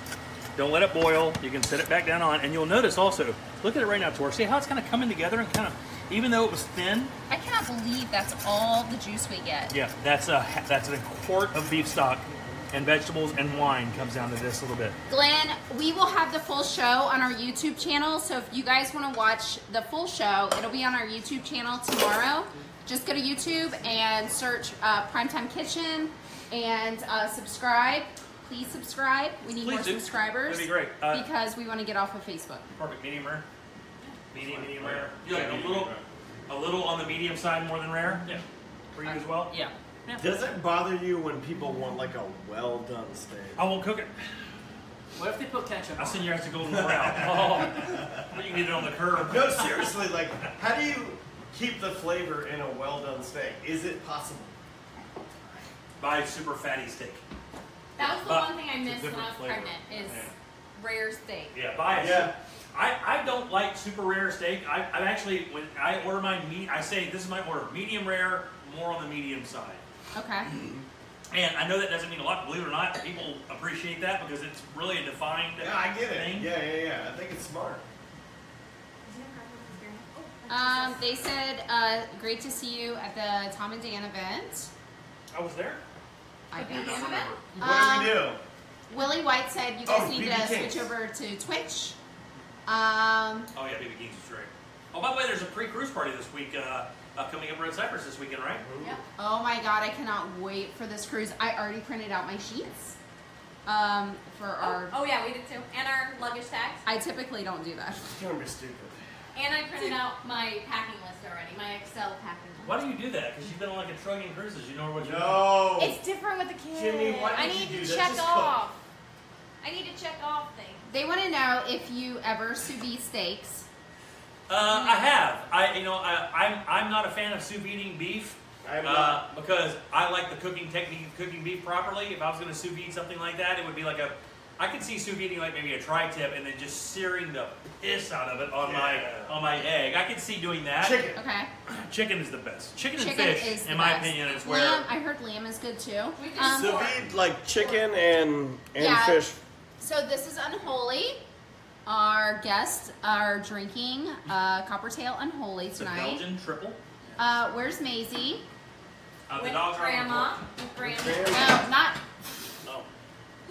A: don't let it boil. You can set it back down on, and you'll notice also, look at it right now, Tor. See how it's kind of coming together and kind of, even though it was thin.
B: I cannot believe that's all the juice we get.
A: Yeah, that's a quart of beef stock, and vegetables and wine comes down to this a little bit.
B: Glenn, we will have the full show on our YouTube channel, so if you guys want to watch the full show, it'll be on our YouTube channel tomorrow. Just go to YouTube and search Primetime Kitchen and subscribe. Please subscribe. We need
A: Please
B: more
A: do.
B: subscribers.
A: That'd be great.
B: Because we want to get off of Facebook.
A: Perfect, medium rare. Medium rare. You like a little on the medium side more than rare? Yeah. For you as well?
B: Yeah.
D: Does it bother you when people want like a well done steak?
A: I won't cook it.
C: What if they put ketchup
A: I'll
C: on?
A: send you guys to Golden Corral. Oh, well, you can get it on the curb.
D: No, seriously, like, how do you keep the flavor in a well done steak? Is it possible?
A: Buy super fatty steak.
E: That was the
A: But
E: one thing I
A: it's a
E: missed when I
A: different
E: was
A: flavor.
E: pregnant is
A: Yeah.
E: rare steak.
A: Yeah, buy it.
D: Yeah.
A: I don't like super rare steak. I actually, when I order my meat, I say this is my order: medium rare, more on the medium side.
B: Okay.
A: And I know that doesn't mean a lot. Believe it or not, people appreciate that because it's really a defined
D: Yeah, I get it.
A: thing.
D: Yeah. I think it's smart.
B: They said, great to see you at the Tom and Dan event.
A: I was there.
B: I think.
A: I don't remember.
D: What do we do?
B: Willie White said you guys
D: Oh,
B: need
D: BB
B: to
D: Kings.
B: switch over to Twitch.
A: Oh yeah, BB Kings is great. Oh, by the way, there's a pre-cruise party this week coming up Red Cypress this weekend, right?
E: Yep.
B: Oh my god, I cannot wait for this cruise. I already printed out my sheets. For our.
E: Oh yeah, we did too. And our luggage tags.
B: I typically don't do that.
D: It's gonna be stupid.
E: And I printed out my packing list already, my Excel packing list.
A: Why do you do that? Because you've been on like a trillion cruises. You know what you're
D: No.
E: It's different with the kids.
D: Jimmy, why
E: I
D: did
E: need
D: you do
E: to
D: that?
E: check
D: Just cook.
E: off. I need to check off things.
B: They want to know if you ever sous vide steaks.
A: I have. I'm not a fan of sous videing beef.
D: I'm not.
A: Because I like the cooking technique of cooking beef properly. If I was going to sous vide something like that, it would be like I could see Sue eating like maybe a tri-tip and then just searing the piss out of it on my egg. I could see doing that.
D: Chicken.
B: Okay.
A: Chicken is the best. Chicken and
B: Chicken
A: fish,
B: is the
A: in my
B: best.
A: opinion, is where.
B: Lamb, I heard lamb is good too.
E: We did
D: Sous
E: pork.
D: vide, like chicken and
B: Yeah.
D: fish.
B: So this is Unholy. Our guests are drinking Coppertail Unholy
A: It's a
B: tonight.
A: Belgian triple.
B: Where's Maisie?
A: The
E: With
A: dogs are on the
E: grandma.
A: porch.
E: With grandma.
B: No, not.
A: Oh.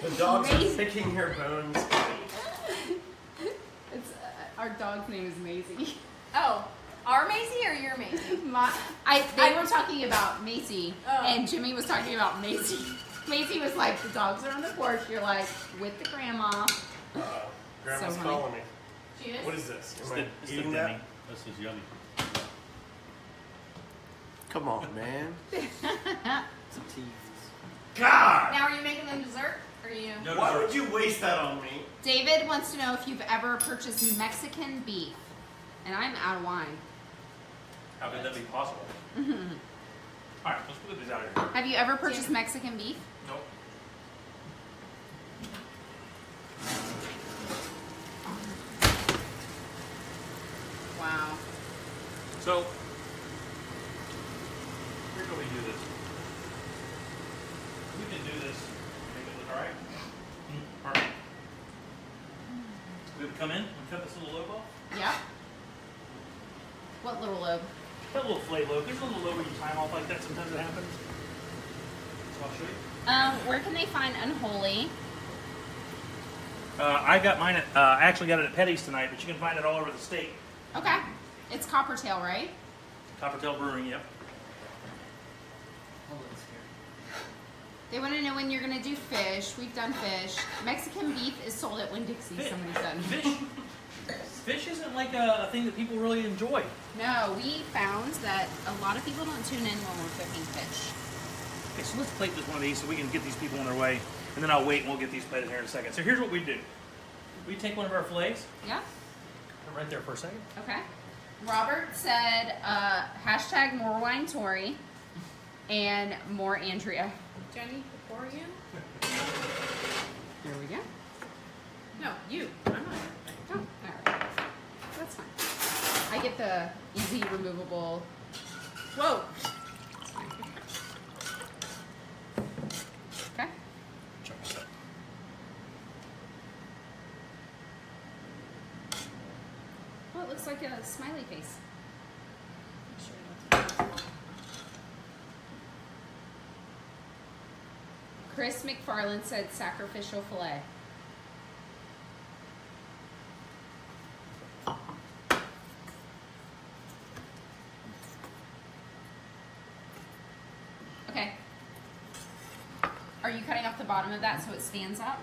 D: The dogs are
B: Amazing.
D: picking your bones.
B: It's our dog's name is Maisie.
E: Oh, our Maisie or your Maisie?
B: They were talking about Macy,
E: Oh.
B: and Jimmy was talking about Maisie. Maisie was like, the dogs are on the porch. You're like, with the grandma.
D: Grandma's
B: So
D: calling me.
E: She is?
D: What is this?
A: It's
D: Am
A: the,
D: I
A: it's the
D: eating
A: Demi.
D: that?
C: This is yummy.
D: Come on, man.
C: It's a tease.
D: God!
E: Now, are you making them dessert? Or are you?
A: No
D: Why
A: dessert.
D: would you waste that on me?
B: David wants to know if you've ever purchased Mexican beef. And I'm out of wine.
A: How could that be possible?
B: Mm-hmm.
A: All right, let's put these out of here.
B: Have you ever purchased Mexican beef?
A: Nope.
B: Wow.
A: So, here's how we do this. We can do this. Make it look all right. All right. We would come in and cut this little lobe off.
B: Yep. What little lobe?
A: That little fillet lobe. There's a little lobe where you time off like that. Sometimes it happens. So I'll show you.
B: Where can they find Unholy?
A: I got mine at, I actually got it at Ptk'S tonight, but you can find it all over the state.
B: Okay. It's Coppertail, right?
A: Coppertail Brewing, yep.
C: Hold on, here.
B: They want to know when you're going to do fish. We've done fish. Mexican beef is sold at Winn-Dixie, somebody said.
A: Fish isn't like a thing that people really enjoy.
B: No, we found that a lot of people don't tune in when we're cooking fish.
A: Okay, so let's plate this one of these so we can get these people on their way, and then I'll wait and we'll get these plated here in a second. So here's what we do. We take one of our fillets,
B: Yeah?
A: put it right there for a second.
B: Okay. Robert said, hashtag more wine Tori and more Andrea.
E: Jenny, before you?
B: There we go.
E: No, you. I'm not.
B: Oh, all right. That's fine. I get the easy removable. Whoa. It's fine. Okay.
A: Check this out.
B: Well, it looks like a smiley face. Chris McFarland said sacrificial fillet. Okay. Are you cutting off the bottom of that so it stands up?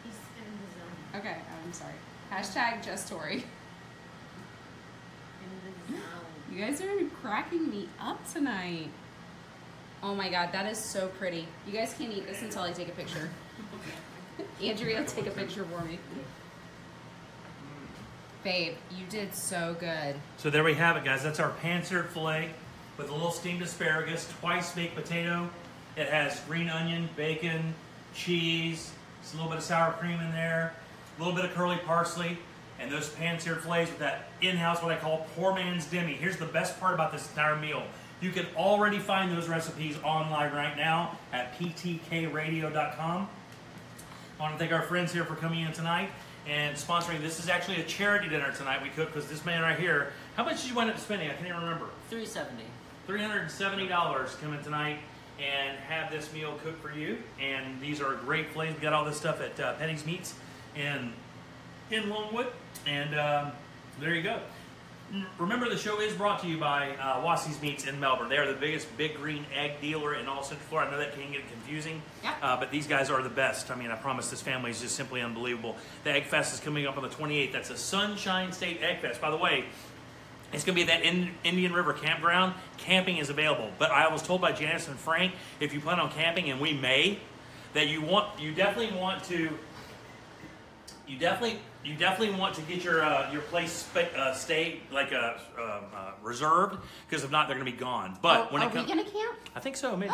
E: He's in the zone.
B: Okay, I'm sorry. Hashtag just Tori.
E: In the zone.
B: You guys are cracking me up tonight. Oh my god, that is so pretty. You guys can't eat this until I take a picture. Andrea, take a picture for me. Babe, you did so good.
A: So there we have it, guys. That's our pan-seared filet with a little steamed asparagus, twice baked potato. It has green onion, bacon, cheese, just a little bit of sour cream in there, a little bit of curly parsley, and those pan-seared fillets with that in-house, what I call poor man's demi. Here's the best part about this entire meal. You can already find those recipes online right now at ptkradio.com. I want to thank our friends here for coming in tonight and sponsoring. This is actually a charity dinner tonight we cooked because this man right here, how much did you wind up spending? I can't even remember.
C: $3.70.
A: $370 come in tonight and have this meal cooked for you. And these are great fillets. We got all this stuff at Ptk'S Meats in Longwood. And there you go. Remember, the show is brought to you by Wassey's Meats in Melbourne. They are the biggest big green egg dealer in all Central Florida. I know that can get confusing,
B: Yep.
A: but these guys are the best. I mean, I promise this family is just simply unbelievable. The Egg Fest is coming up on the 28th. That's a Sunshine State Egg Fest. By the way, it's going to be at that Indian River campground. Camping is available. But I was told by Janice and Frank, if you plan on camping, and we may, that you definitely want to You definitely want to get your place stay like reserved, because if not, they're going to be gone. But when
B: are we going to camp?
A: I think so, maybe.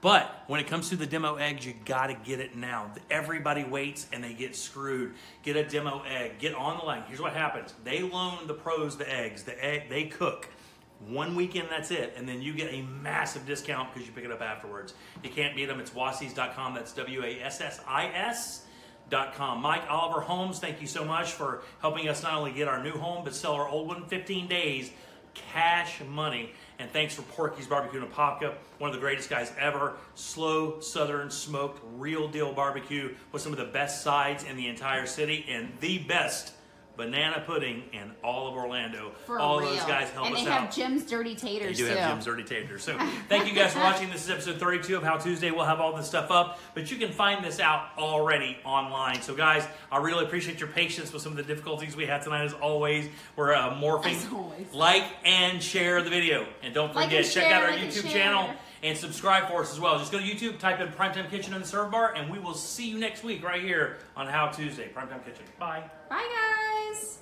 A: But when it comes to the demo eggs, you got to get it now. Everybody waits and they get screwed. Get a demo egg. Get on the line. Here's what happens. They loan the pros the eggs. They cook. 1 weekend, that's it. And then you get a massive discount because you pick it up afterwards. You can't beat them. It's wassis.com. That's WASSIS.com. Mike Oliver Holmes, thank you so much for helping us not only get our new home, but sell our old one 15 days. Cash money. And thanks for Ptk'S Barbecue in Apopka, one of the greatest guys ever. Slow, southern, smoked, real deal barbecue with some of the best sides in the entire city and the best banana pudding in all of Orlando.
B: For
A: all
B: real.
A: those guys help us out.
B: And they have Jim's Dirty Taters,
A: They do have Jim's Dirty Taters. So thank you guys for watching. This is episode 32 of How Tuesday. We'll have all this stuff up, but you can find this out already online. So guys, I really appreciate your patience with some of the difficulties we had tonight. As always, we're morphing.
B: As always.
A: Like and share the video. And don't forget, check out our YouTube channel and subscribe for us as well. Just go to YouTube, type in Primetime Kitchen in the serve bar, and we will see you next week right here on How Tuesday. Primetime Kitchen. Bye.
B: Bye, guys.